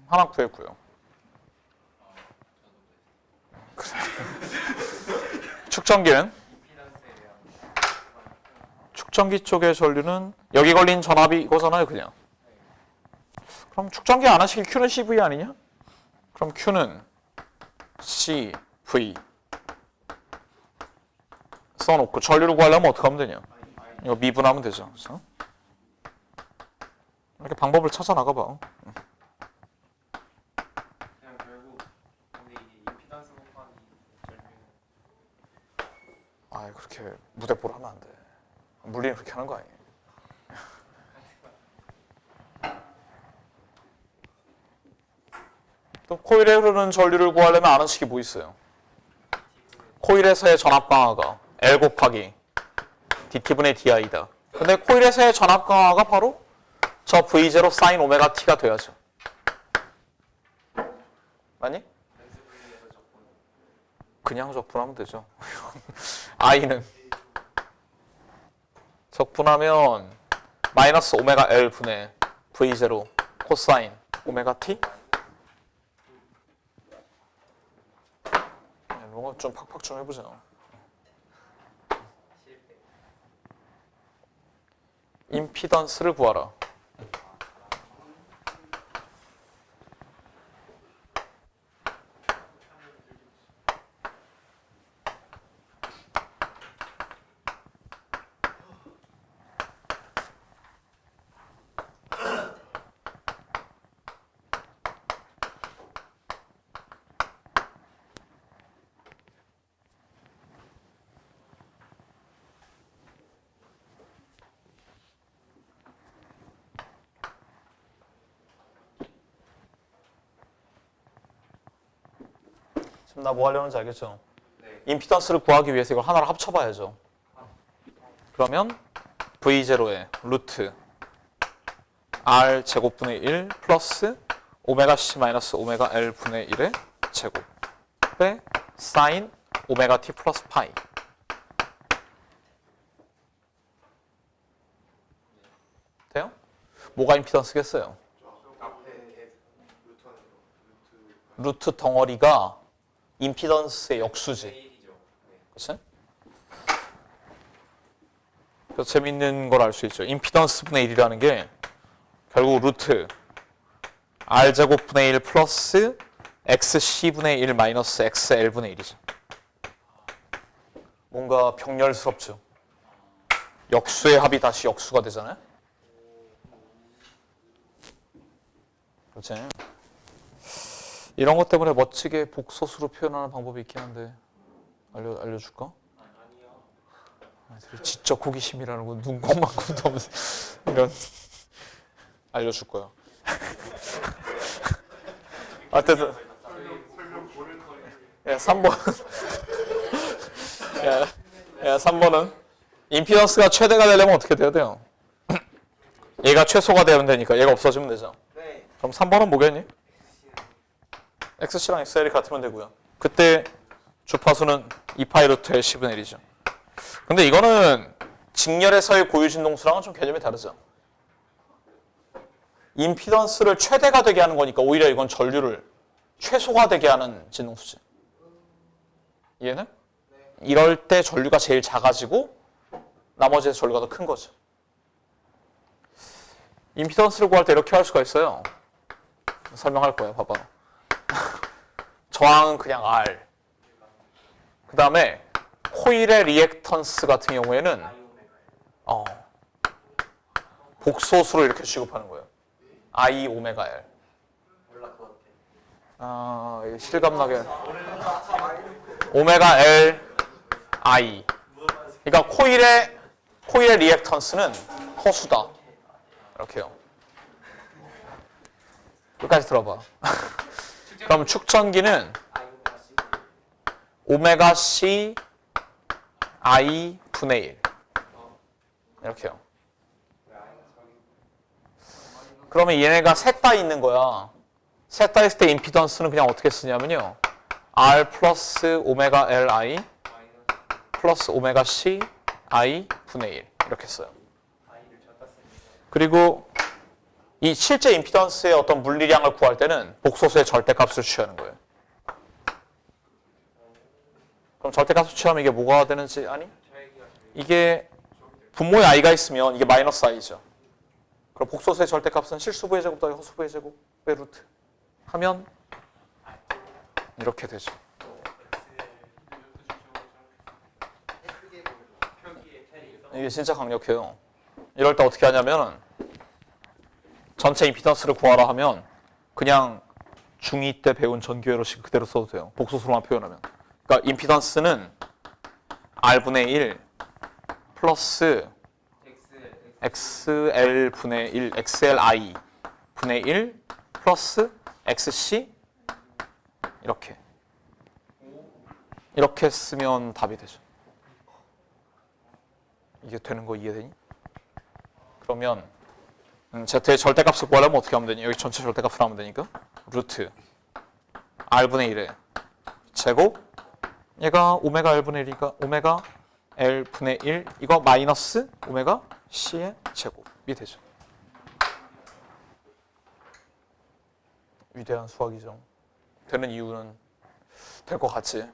하나 구했고요. 축전기는? 임피던스에 대한 축전기 쪽의 전류는 여기 걸린 전압이 이거잖아요, 그냥. 그럼 축전기 안 하시길 Q는 CV 아니냐? 그럼 Q는 CV 써놓고 전류를 구하려면 어떻게 하면 되냐? 이거 미분하면 되죠. 그래서 이렇게 방법을 찾아 나가봐. 그냥 결국 우리 임피던스 곱하기 절묘. 아, 그렇게 무대뽀를 하면 안 돼. 물리는 그렇게 하는 거 아니에요. 또 코일에 흐르는 전류를 구하려면 아는 식이 뭐 있어요? 코일에서의 전압 강화가 L 곱하기 dt분의 di다. 근데 코일에서의 전압 강화가 바로 저 V0 사인 오메가 t가 돼야죠. 맞니? 연습을 위해서 적분. 그냥 적분하면 되죠. i는 적분하면 마이너스 오메가 L 분의 V0 코사인 오메가 t. 이런 거 좀 팍팍 좀 해보자. 실패. 임피던스를 구하라. 지금 나 뭐 하려는지 알겠죠? 네. 임피던스를 구하기 위해서 이걸 하나로 합쳐봐야죠. 그러면 V0의 루트 R 제곱분의 1 플러스 오메가 C 마이너스 오메가 L 분의 1의 제곱에 사인 오메가 T 플러스 파이. 돼요? 뭐가 임피던스겠어요? 앞에 루트하는 거. 루트 덩어리가 임피던스의 역수지. 1이죠. 네. 그치? 그래서 재밌는 걸 알 수 있죠. 임피던스 분의 1이라는 게 결국 루트 R제곱 분의 1 플러스 XC분의 1 마이너스 XL분의 1이죠. 뭔가 병렬스럽죠. 역수의 합이 다시 역수가 되잖아요. 그렇지? 이런 것 때문에 멋지게 복소수로 표현하는 방법이 있긴 한데 알려줄까? 아니요. 지적 호기심이라는 건 눈곱만큼도 없는 이런 알려줄 거야. 어쨌든 설명 보낼 거예요. 야, 3번. 야, 3번은 임피던스가 최대가 되려면 어떻게 돼야 돼요? 얘가 최소가 되면 되니까 얘가 없어지면 되죠. 네. 그럼 3번은 뭐겠니? XC랑 XL이 같으면 되고요. 그때 주파수는 2파이 루트 L 10분의 1이죠. 근데 이거는 직렬에서의 고유진동수랑은 좀 개념이 다르죠. 임피던스를 최대가 되게 하는 거니까 오히려 이건 전류를 최소가 되게 하는 진동수지. 이해는? 이럴 때 전류가 제일 작아지고 나머지에서 전류가 더 큰 거죠. 임피던스를 구할 때 이렇게 할 수가 있어요. 설명할 거예요. 봐봐. 저항은 그냥 R. 그 다음에 코일의 리액턴스 같은 경우에는 복소수로 이렇게 취급하는 거예요. I 오메가 L. 몰라 그거 어때? 이게 실감나게. 오메가 L I. 그러니까 코일의 리액턴스는 허수다. 이렇게요. 끝까지 들어봐. 그럼 축전기는 오메가 C I 분의 1. 이렇게요. 그러면 얘네가 셋 다 있는 거야. 셋 다 있을 때 임피던스는 그냥 어떻게 쓰냐면요. R 플러스 오메가 L I 플러스 오메가 C I 분의 1 이렇게 써요. 그리고 이 실제 임피던스의 어떤 물리량을 구할 때는 복소수의 절대값을 취하는 거예요. 그럼 절대값을 취하면 이게 뭐가 되는지 아니? 이게 분모에 i가 있으면 이게 마이너스 i죠. 그럼 복소수의 절대값은 실수부의 제곱 더하기 허수부의 제곱의 루트 하면 이렇게 되죠. 이게 진짜 강력해요. 이럴 때 어떻게 하냐면 전체 임피던스를 구하라 하면 그냥 중2 때 배운 전기회로식 그대로 써도 돼요. 복소수로만 표현하면. 그러니까 임피던스는 R분의 1 플러스 XL분의 1, XLI 분의 1 플러스 XC 이렇게 쓰면 답이 되죠. 이게 되는 거 이해되니? 그러면 Z의 절대값을 구하려면 어떻게 하면 되니? 여기 전체 절대값을 하면 되니까 루트 R분의 1의 제곱 얘가 오메가 L분의 1이니까 오메가 L분의 1 이거 마이너스 오메가 C의 제곱이 되죠. 위대한 수학이죠. 되는 이유는 될 것 같지.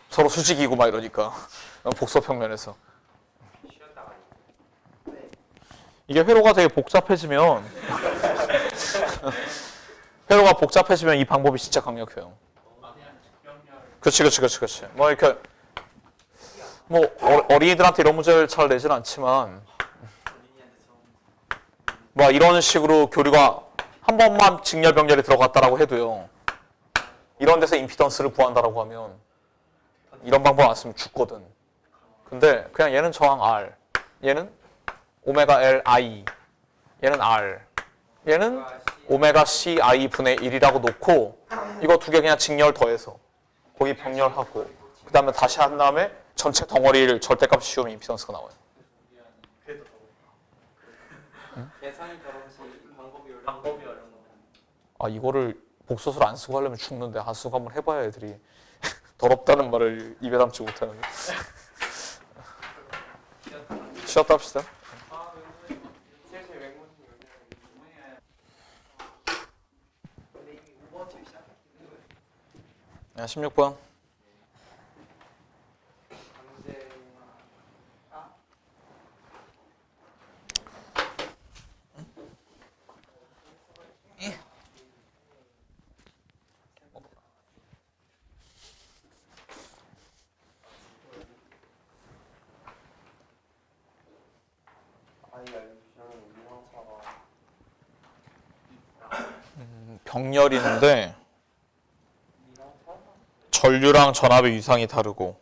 서로 수직이고 막 이러니까 복소평면에서 이게 회로가 되게 복잡해지면 회로가 복잡해지면 이 방법이 진짜 강력해요. 그렇지. 뭐 이렇게 뭐 어린이들한테 이런 문제를 잘 내진 않지만 뭐 이런 식으로 교류가 한 번만 직렬병렬이 들어갔다라고 해도요. 이런 데서 임피던스를 구한다라고 하면 이런 방법 안 쓰면 죽거든. 근데 그냥 얘는 저항 R, 얘는 오메가 L I, 얘는 R, 얘는 오메가 C I 분의 1이라고 놓고 이거 두 개 그냥 직렬 더해서 거기 병렬하고 그 다음에 다시 한 다음에 전체 덩어리를 절대값 씌우면 임피던스가 나와요. 계산이 더러워서 방법이 어려운 거. 이거를 복소수를 안 쓰고 하려면 죽는데 쓰고 한번 해봐야 애들이 더럽다는 말을 입에 담지 못하는. 쉬었다 합시다. 슬슬 맹문이 근데 이미 5번 주 시작했는데 16번. 강제 병렬인데 전류랑 전압의 위상이 다르고.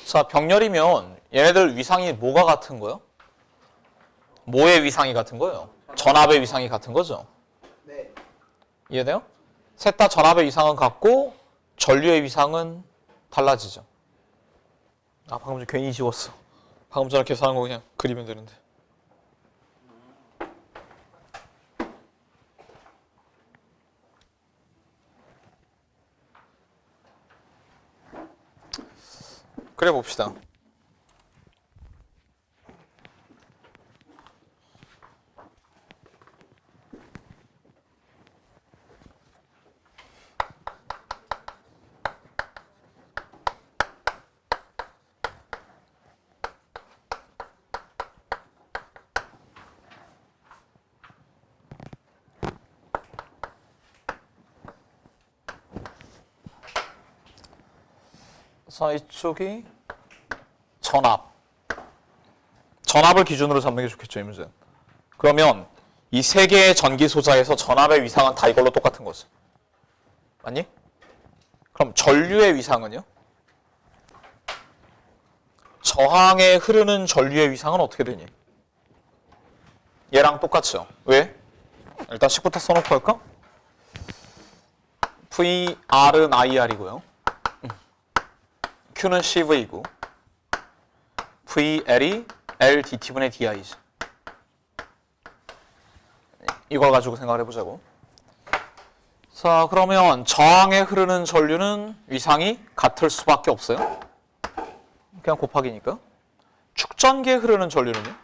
자, 병렬이면 얘네들 위상이 뭐가 같은 거요? 뭐의 위상이 같은 거예요? 전압의 위상이 같은 거죠? 네. 이해돼요? 셋 다 전압의 위상은 같고 전류의 위상은 달라지죠. 아, 방금 전 괜히 지웠어. 방금 전에 계산한 거 그냥 그리면 되는데. 그래 봅시다. 자, 이쪽이 전압. 전압을 기준으로 잡는 게 좋겠죠, 이 문제는. 그러면 이 세 개의 전기 소자에서 전압의 위상은 다 이걸로 똑같은 거죠. 맞니? 그럼 전류의 위상은요? 저항에 흐르는 전류의 위상은 어떻게 되니? 얘랑 똑같죠. 왜? 일단 10부터 써놓고 할까? VR은 IR이고요. Q는 CV이고 VL이 LDT분의 DI죠. 이걸 가지고 생각을 해보자고. 자, 그러면 저항에 흐르는 전류는 위상이 같을 수밖에 없어요. 그냥 곱하기니까. 축전기에 흐르는 전류는요?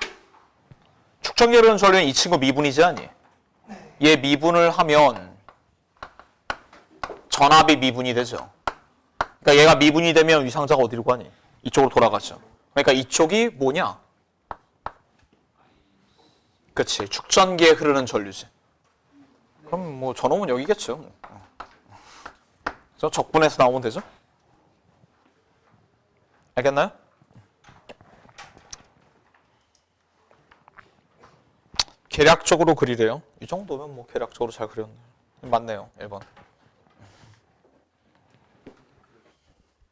축전기에 흐르는 전류는 이 친구 미분이지 않니? 얘 미분을 하면 전압이 미분이 되죠. 그러니까 얘가 미분이 되면 위상자가 어디로 가니? 이쪽으로 돌아가죠. 그러니까 이쪽이 뭐냐? 그치, 축전기에 흐르는 전류지. 그럼 뭐 저놈은 여기겠죠. 저 적분해서 나오면 되죠? 알겠나요? 계략적으로 그리래요. 이 정도면 뭐 계략적으로 잘 그렸네요. 맞네요, 1번.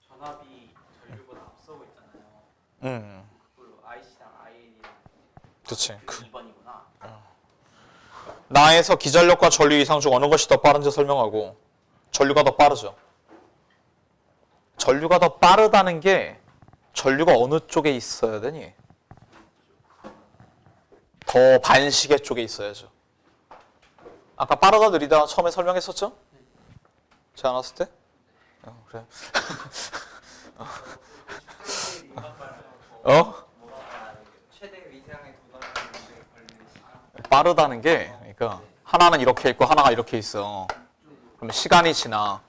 전압이 전류보다 앞서고 있잖아요. 그리고 IC랑 IN이랑 그치. 2번이구나. 나에서 기전력과 전류 이상 중 어느 것이 더 빠른지 설명하고 전류가 더 빠르죠. 전류가 더 빠르다는 게 전류가 어느 쪽에 있어야 되니? 더 반시계 쪽에 있어야죠. 아까 빠르다 느리다 처음에 설명했었죠? 제가 안 왔을 때? 그래. 최대 위상에 도달하는 데 걸리는 시간. 빠르다는 게 그러니까 하나는 이렇게 있고 하나가 이렇게 있어. 그럼 시간이 지나.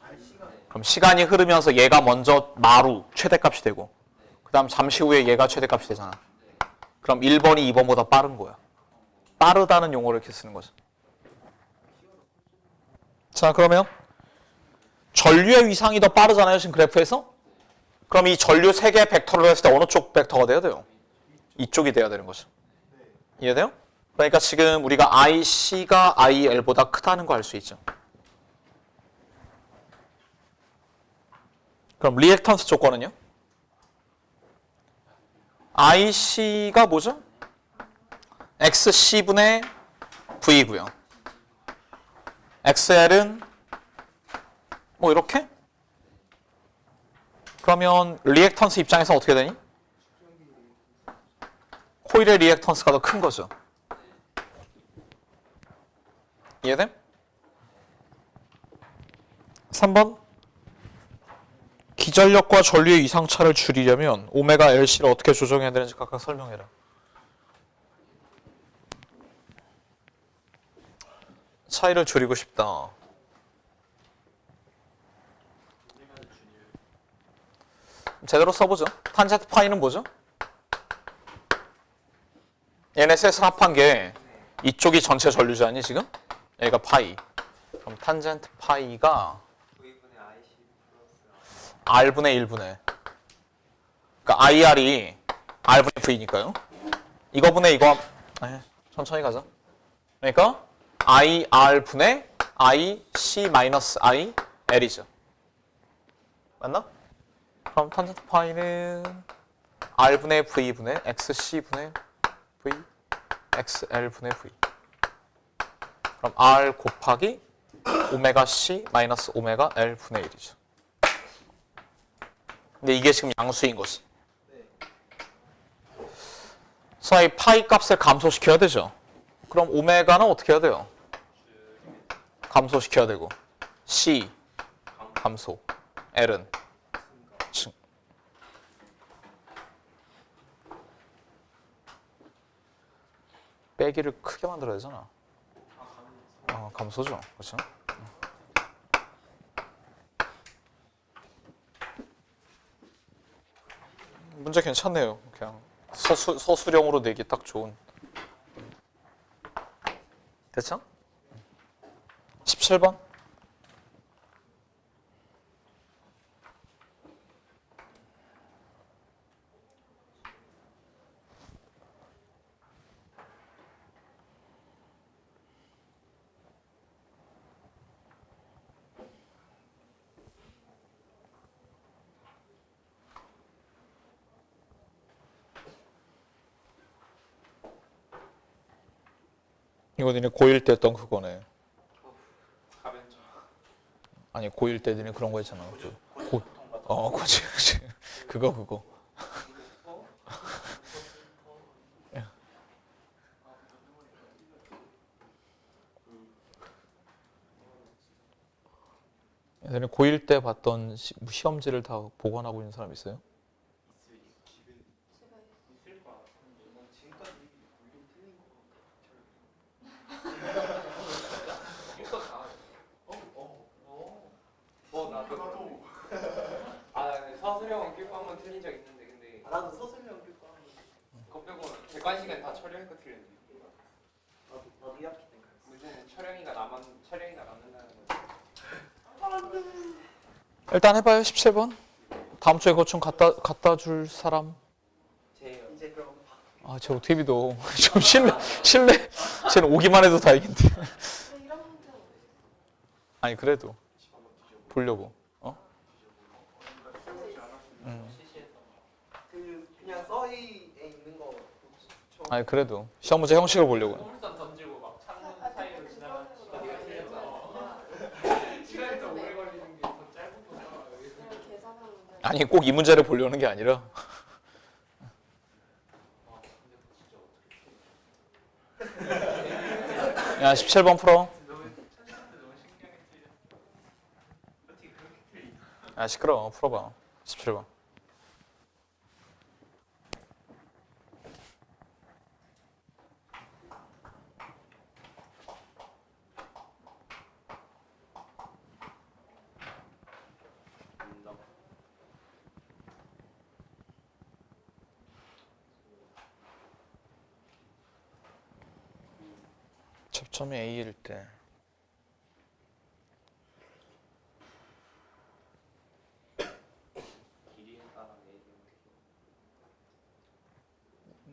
그럼 시간이 흐르면서 얘가 먼저 마루 최대값이 되고 그 다음 잠시 후에 얘가 최대값이 되잖아. 그럼 1번이 2번보다 빠른 거야. 빠르다는 용어를 이렇게 쓰는 거죠. 자, 그러면 전류의 위상이 더 빠르잖아요, 지금 그래프에서. 그럼 이 전류 3개의 벡터를 했을 때 어느 쪽 벡터가 돼야 돼요? 이쪽이 돼야 되는 거죠. 이해돼요? 그러니까 지금 우리가 IC가 IL보다 크다는 거 알 수 있죠. 그럼 리액턴스 조건은요? IC가 뭐죠? XC분의 V고요. XL은 뭐 이렇게? 그러면 리액턴스 입장에서 어떻게 되니? 코일의 리액턴스가 더 큰 거죠. 이해돼? 3번 기전력과 전류의 이상차를 줄이려면 오메가 LC를 어떻게 조정해야 되는지 각각 설명해라. 차이를 줄이고 싶다. 제대로 써보죠. 탄젠트 파이는 뭐죠? 얘네 셋을 합한 게 이쪽이 전체 전류지 아니 지금? 얘가 파이. 그럼 탄젠트 파이가 V분의 IC 플러스 R분의 1분의 그러니까 IR이 R분의 V니까요. 이거분의 이거 천천히 가자. 그러니까 IR분의 I C 마이너스 I L이죠. 맞나? 그럼 탄젠트 파이는 R분의 V분의 XC분의 V XL분의 V. 그럼 R 곱하기 오메가 C 마이너스 오메가 L분의 1이죠. 근데 이게 지금 양수인 거지. 자, 이 파이 값을 감소시켜야 되죠. 그럼 오메가는 어떻게 해야 돼요? 감소시켜야 되고 C 감소, L은 증. 빼기를 크게 만들어야 되잖아. 감소죠. 그렇죠? 문제 괜찮네요. 그냥 서술형으로 내기 딱 좋은. 됐죠? 17번. 이거 니네 고1 때 했던 그거네. 가변적. 아니 고1 때 니네 그런 거 했잖아. 그치. 그거. 니네 고1 때 봤던 시험지를 다 보관하고 있는 사람 있어요? 있을 것 같은데 난 지금까지 물론 틀린 거 이거 다. 나도. 근데 서술형은 낄고 한 번 틀린 적 있는데 근데. 나도 서술형 낄거 하는 그거 빼고 객관 시간 다 촬영했고 틀렸는데. 나도 2학기 때 그랬어. 문제는 촬영이가 남는다는 거지. 일단 해봐요. 17번. 다음 주에 그거 좀 갖다 줄 사람. 제요. 이제 그럼 쟤 어떻게 믿어. 좀 실례. 쟤는 오기만 해도 다행인데. 아니 그래도 보려고. 그냥 서희에 있는 거. 아니 그래도 시험 문제 형식을 보려고. 소물선 던지고 막 창문 사이로 지나가 시간이 틀렸잖아. 시간이 더 오래 걸리는 게 더 짧은 거잖아. 아니 꼭 이 문제를 보려는 게 아니라. 야 17번 풀어. 너무 신기하게 틀렸어. 어떻게 그렇게 틀리냐? 야 시끄러워. 풀어봐. 17번. 접점이 A일 때 길이에 따라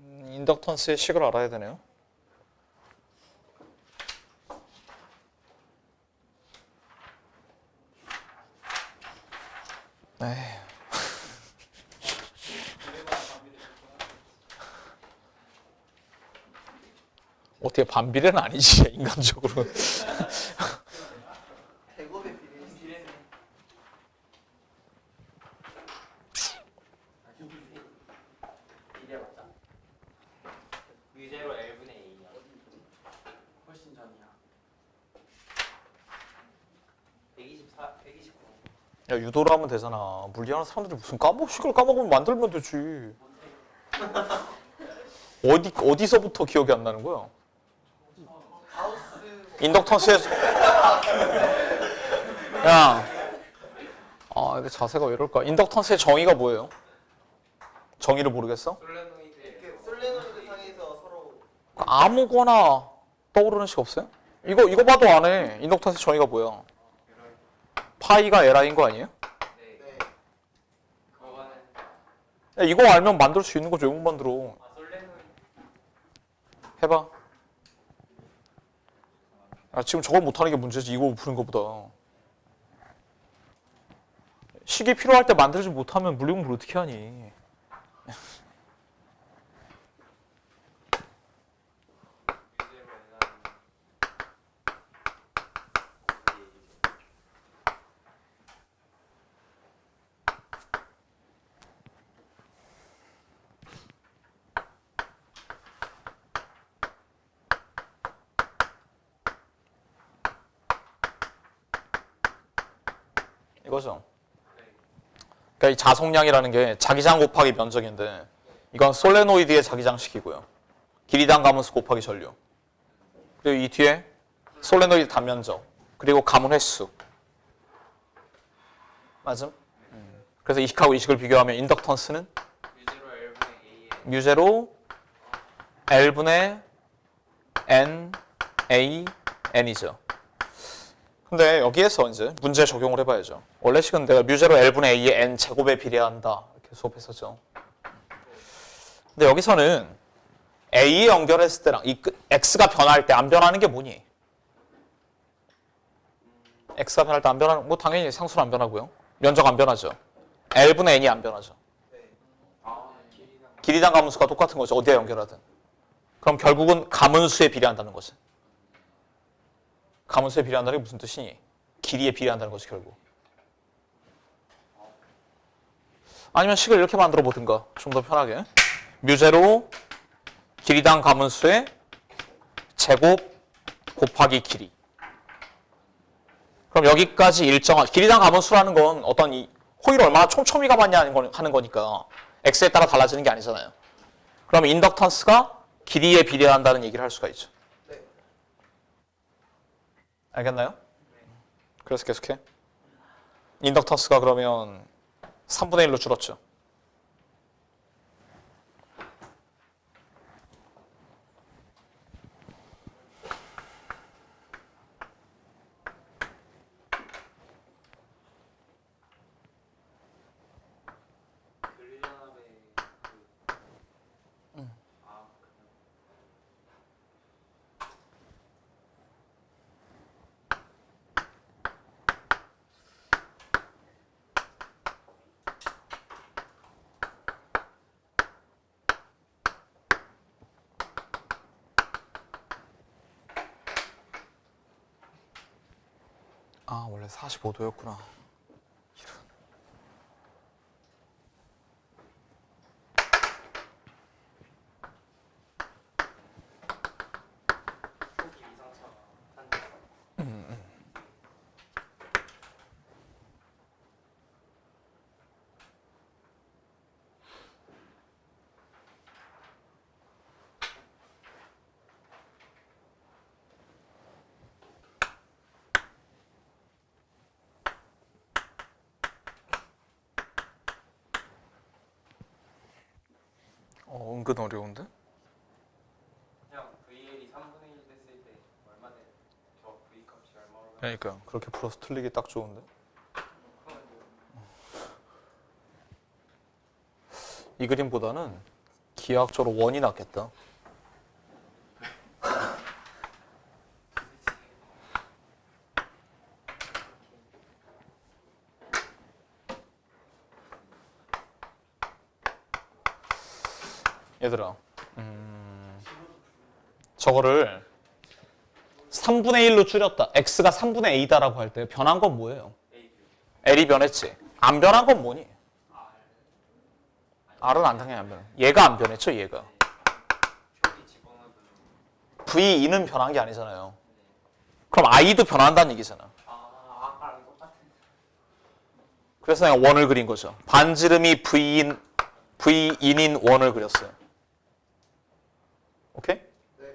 인덕턴스의 식을 알아야 되네요. 에휴. 어떻게 반비례는 아니지 인간적으로. 대곱의 비례. 비례 맞아? 유제로 L분의 A야. 훨씬 전이야. 124, 129. 야 유도를 하면 되잖아. 물리하는 사람들이 무슨 식을 까먹으면 만들면 되지. 어디서부터 기억이 안 나는 거야? 인덕턴스의 야, 이게 자세가 왜 이럴까? 인덕턴스의 정의가 뭐예요? 정의를 모르겠어? 솔레노이드의 솔레노이드 상에서 서로 아무거나 떠오르는 식 없어요? 이거 봐도 안 해. 인덕턴스의 정의가 뭐야? 파이가 Li인 거 아니에요? 네. 그거는 야, 이거 알면 만들 수 있는 거죠. 왜 못 만들어? 솔레노이드 해봐. 지금 저걸 못하는 게 문제지. 이거 푸는 것보다. 식이 필요할 때 만들지 못하면 물리공부를 어떻게 하니? 이거죠. 그러니까 이 자속량이라는 게 자기장 곱하기 면적인데 이건 솔레노이드의 자기장식이고요. 길이당 가문수 곱하기 전류. 그리고 이 뒤에 솔레노이드 단면적. 그리고 가문 횟수. 맞음? 그래서 이식하고 이식을 비교하면 인덕턴스는 뮤제로 L분의 뮤제로 A에 L분의 N, A, N이죠. 근데 여기에서 이제 문제 적용을 해봐야죠. 원래 식은 내가 뮤제로 L분의 A의 N 제곱에 비례한다. 이렇게 수업했었죠. 근데 여기서는 A에 연결했을 때랑 이 X가 변할 때 안 변하는 게 뭐니? X가 변할 때 안 변하는, 뭐 당연히 상수는 안 변하고요. 면적 안 변하죠. L분의 N이 안 변하죠. 길이당 가문수가 똑같은 거죠. 어디에 연결하든. 그럼 결국은 가문수에 비례한다는 거지. 가문수에 비례한다는 게 무슨 뜻이니? 길이에 비례한다는 거지 결국. 아니면 식을 이렇게 만들어 보든가. 좀 더 편하게. 뮤제로 길이당 가문수의 제곱 곱하기 길이. 그럼 여기까지 일정한 길이당 가문수라는 건 어떤 이 호일을 얼마나 촘촘히 감았냐 하는 거니까 x에 따라 달라지는 게 아니잖아요. 그럼 인덕턴스가 길이에 비례한다는 얘기를 할 수가 있죠. 알겠나요? 그래서 계속해. 인덕턴스가 그러면 3분의 1로 줄었죠. 분리전압의 아, 원래 45도였구나. 초기 이상차가 한 은근 어려운데? 그냥 VL이 3분의 1 됐을 때 얼마 돼? 저 V 값이 얼마로 가요? 그러니까 그렇게 풀어서 틀리기 딱 좋은데? 그러면 이 그림보다는 기하학적으로 원이 낫겠다. 얘들아, 저거를 3분의 1로 줄였다. x가 3분의 a다라고 할 때 변한 건 뭐예요? l이 변했지. 안 변한 건 뭐니? r은 안 당연히 안 변해. 얘가 안 변했죠, 얘가. 초기 집어넣으면 v2는 변한 게 아니잖아요. 그럼 i도 변한다는 얘기잖아. 아까랑 똑같은 그래서 내가 원을 그린 거죠. 반지름이 v2인 원을 그렸어요. 오케이?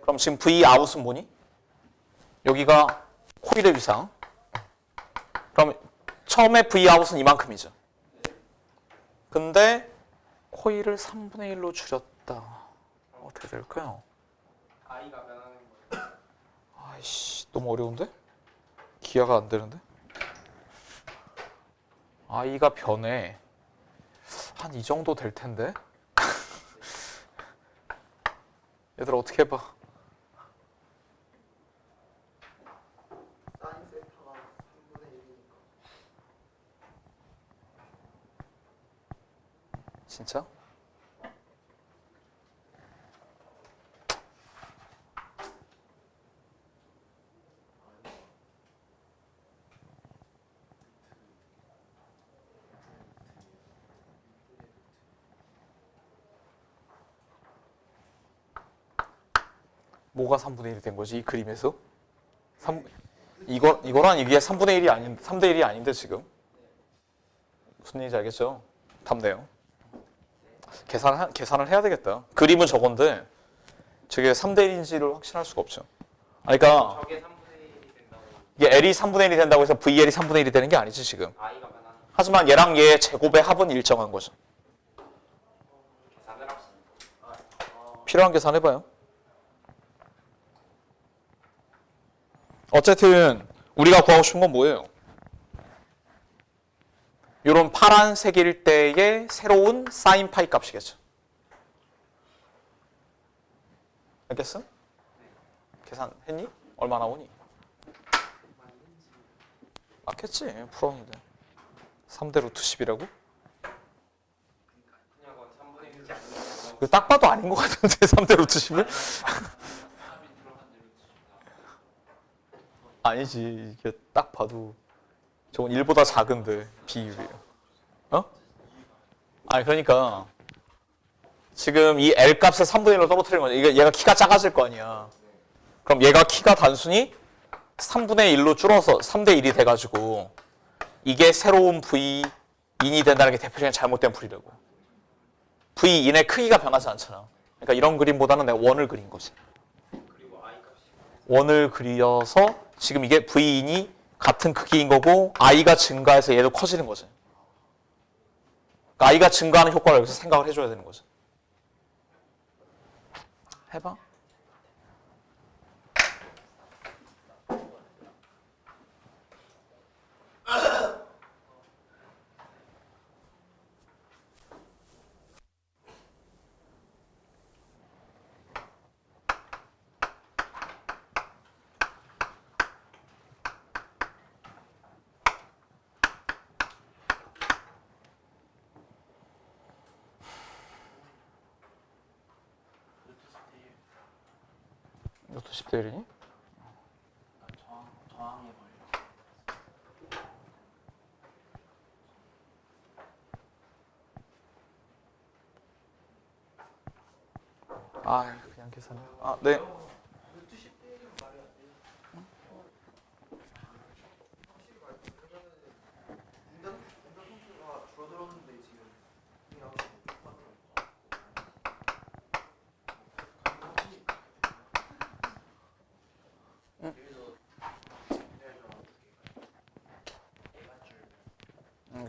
그럼 지금 v 아웃은 뭐니? 여기가 코일의 위상. 그럼 처음에 v 아웃은 이만큼이죠. 근데 코일을 3분의 1로 줄였다. 어떻게 될까요? I가 변하는 거예요. 아이씨, 너무 어려운데? 기하가 안 되는데? i가 변해. 한 이 정도 될 텐데? 얘들아 어떻게 해봐. 뭐가 3분의 1이 된 거지? 이 그림에서? 이거랑 이게 3분의 1이 아닌 3대 1이 아닌데 지금. 무슨 얘기인지 알겠죠? 답네요. 계산을 해야 되겠다. 그림은 저건데 저게 3대 1인지를 확신할 수가 없죠. 그러니까 저게 3분의 1이 된다고. 이게 L이 3분의 1이 된다고 해서 VL이 3분의 1이 되는 게 아니지 지금. I가 변하는. 하지만 얘랑 얘의 제곱의 합은 일정한 거죠. 계산을 합시다. 필요한 계산 해봐요. 어쨌든 우리가 구하고 싶은 건 뭐예요? 이런 파란색일 때의 새로운 사인 파이 값이겠죠. 알겠어? 계산했니? 얼마 나오니? 맞겠지. 풀었는데. 3대 루트 10이라고? 그냥 건 3분의 1이 아니고. 이거 딱 봐도 아닌 것 같은데 3대 루트 10을? 아니지. 이게 딱 봐도 저건 1보다 작은데 비율이에요. 어? 아니 그러니까 지금 이 L 값을 3분의 1로 떨어뜨리는 거죠. 이게 얘가 키가 작아질 거 아니야. 그럼 얘가 키가 단순히 3분의 1로 줄어서 3대 1이 돼가지고 이게 새로운 V 인이 된다는 게 대표적인 잘못된 풀이라고. V 인의 크기가 변하지 않잖아. 그러니까 이런 그림보다는 내가 원을 그린 거지. 그리고 I 값이. 원을 그려서 지금 이게 V인이 같은 크기인 거고 I가 증가해서 얘도 커지는 거지. 그러니까 I가 증가하는 효과를 여기서 생각을 해줘야 되는 거지. 해봐. 이것도 10대 1이니? 저항의 원리. 아, 그냥 계산해. 아, 네. 루트 10대 1은 말이 안 돼요. 확실히 말해. 그러면은 분단 통수가 줄어들었는데 지금 그냥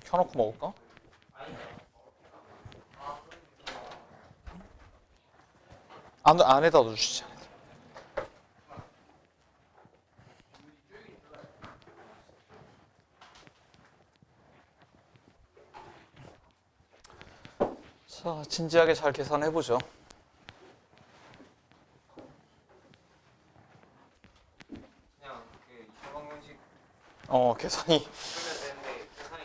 켜놓고 먹을까? 안에다 넣어주시지. 자, 진지하게 잘 계산해보죠. 그냥 그 이상방 형식 계산이. 쓰면 되는데 계산이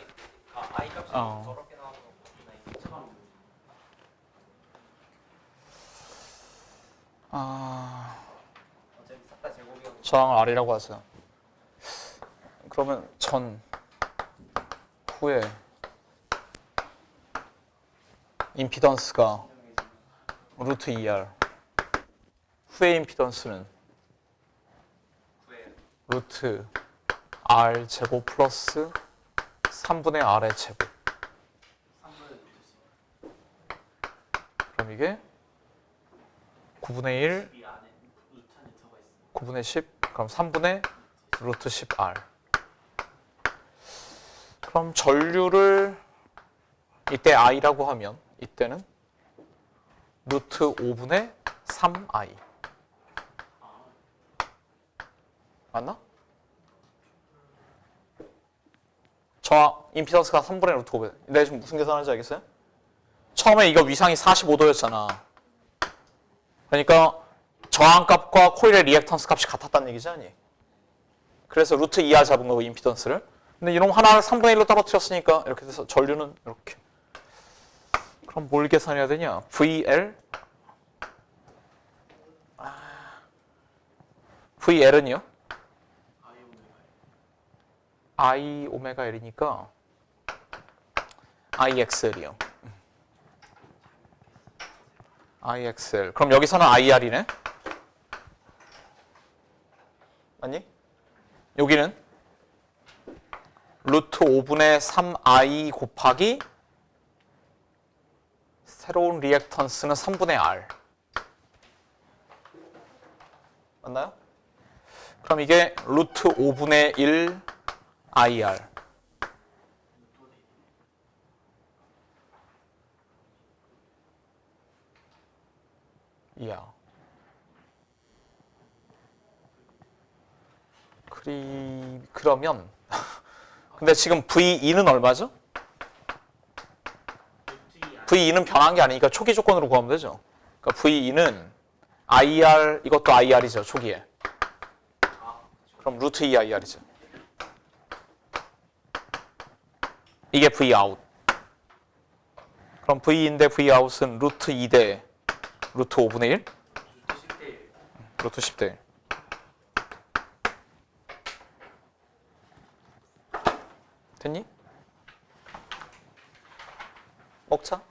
I 값이 어. 저렇게 나오는 거 그냥 이처럼. 어차피 싹 다 제곱이었고. 저항을 R이라고 하죠. 그러면 전 후에 임피던스가 루트 2R, 후의 임피던스는 루트 R 제곱 플러스 3분의 R의 제곱. 3분의 그럼 이게 9분의 1, 10이 안에 루트 안에 들어가 있어요. 9분의 10, 그럼 3분의 루트 10R. 그럼 전류를 이때 I라고 하면 이때는 루트 5분의 3I. 맞나? 저 임피던스가 3분의 루트 5배. 내가 지금 무슨 계산하는지 알겠어요? 처음에 이거 위상이 45도였잖아. 그러니까 저항값과 코일의 리액턴스 값이 같았다는 얘기지 아니? 그래서 루트 2R 잡은 거고 임피던스를. 근데 이놈 하나를 3분의 1로 떨어뜨렸으니까 이렇게 돼서 전류는 이렇게. 그럼 뭘 계산해야 되냐? VL VL은요? I 오메가 L이니까 IXL이요. IXL. 그럼 여기서는 IR이네. 맞니? 여기는 루트 5분의 3i 곱하기 새로운 리액턴스는 3분의 r. 맞나요? 그럼 이게 루트 5분의 1 ir. 이야. 그러면 근데 지금 V2는 얼마죠? V2는 변한 게 아니니까 초기 조건으로 구하면 되죠. 그러니까 V2는 IR 이것도 IR이죠. 초기에. 그럼 루트 2 IR이죠. 이게 V 아웃. 그럼 V인데 V 아웃은 루트 2대 루트 5분의 1? 루트 10대 1. 됐니? 먹자.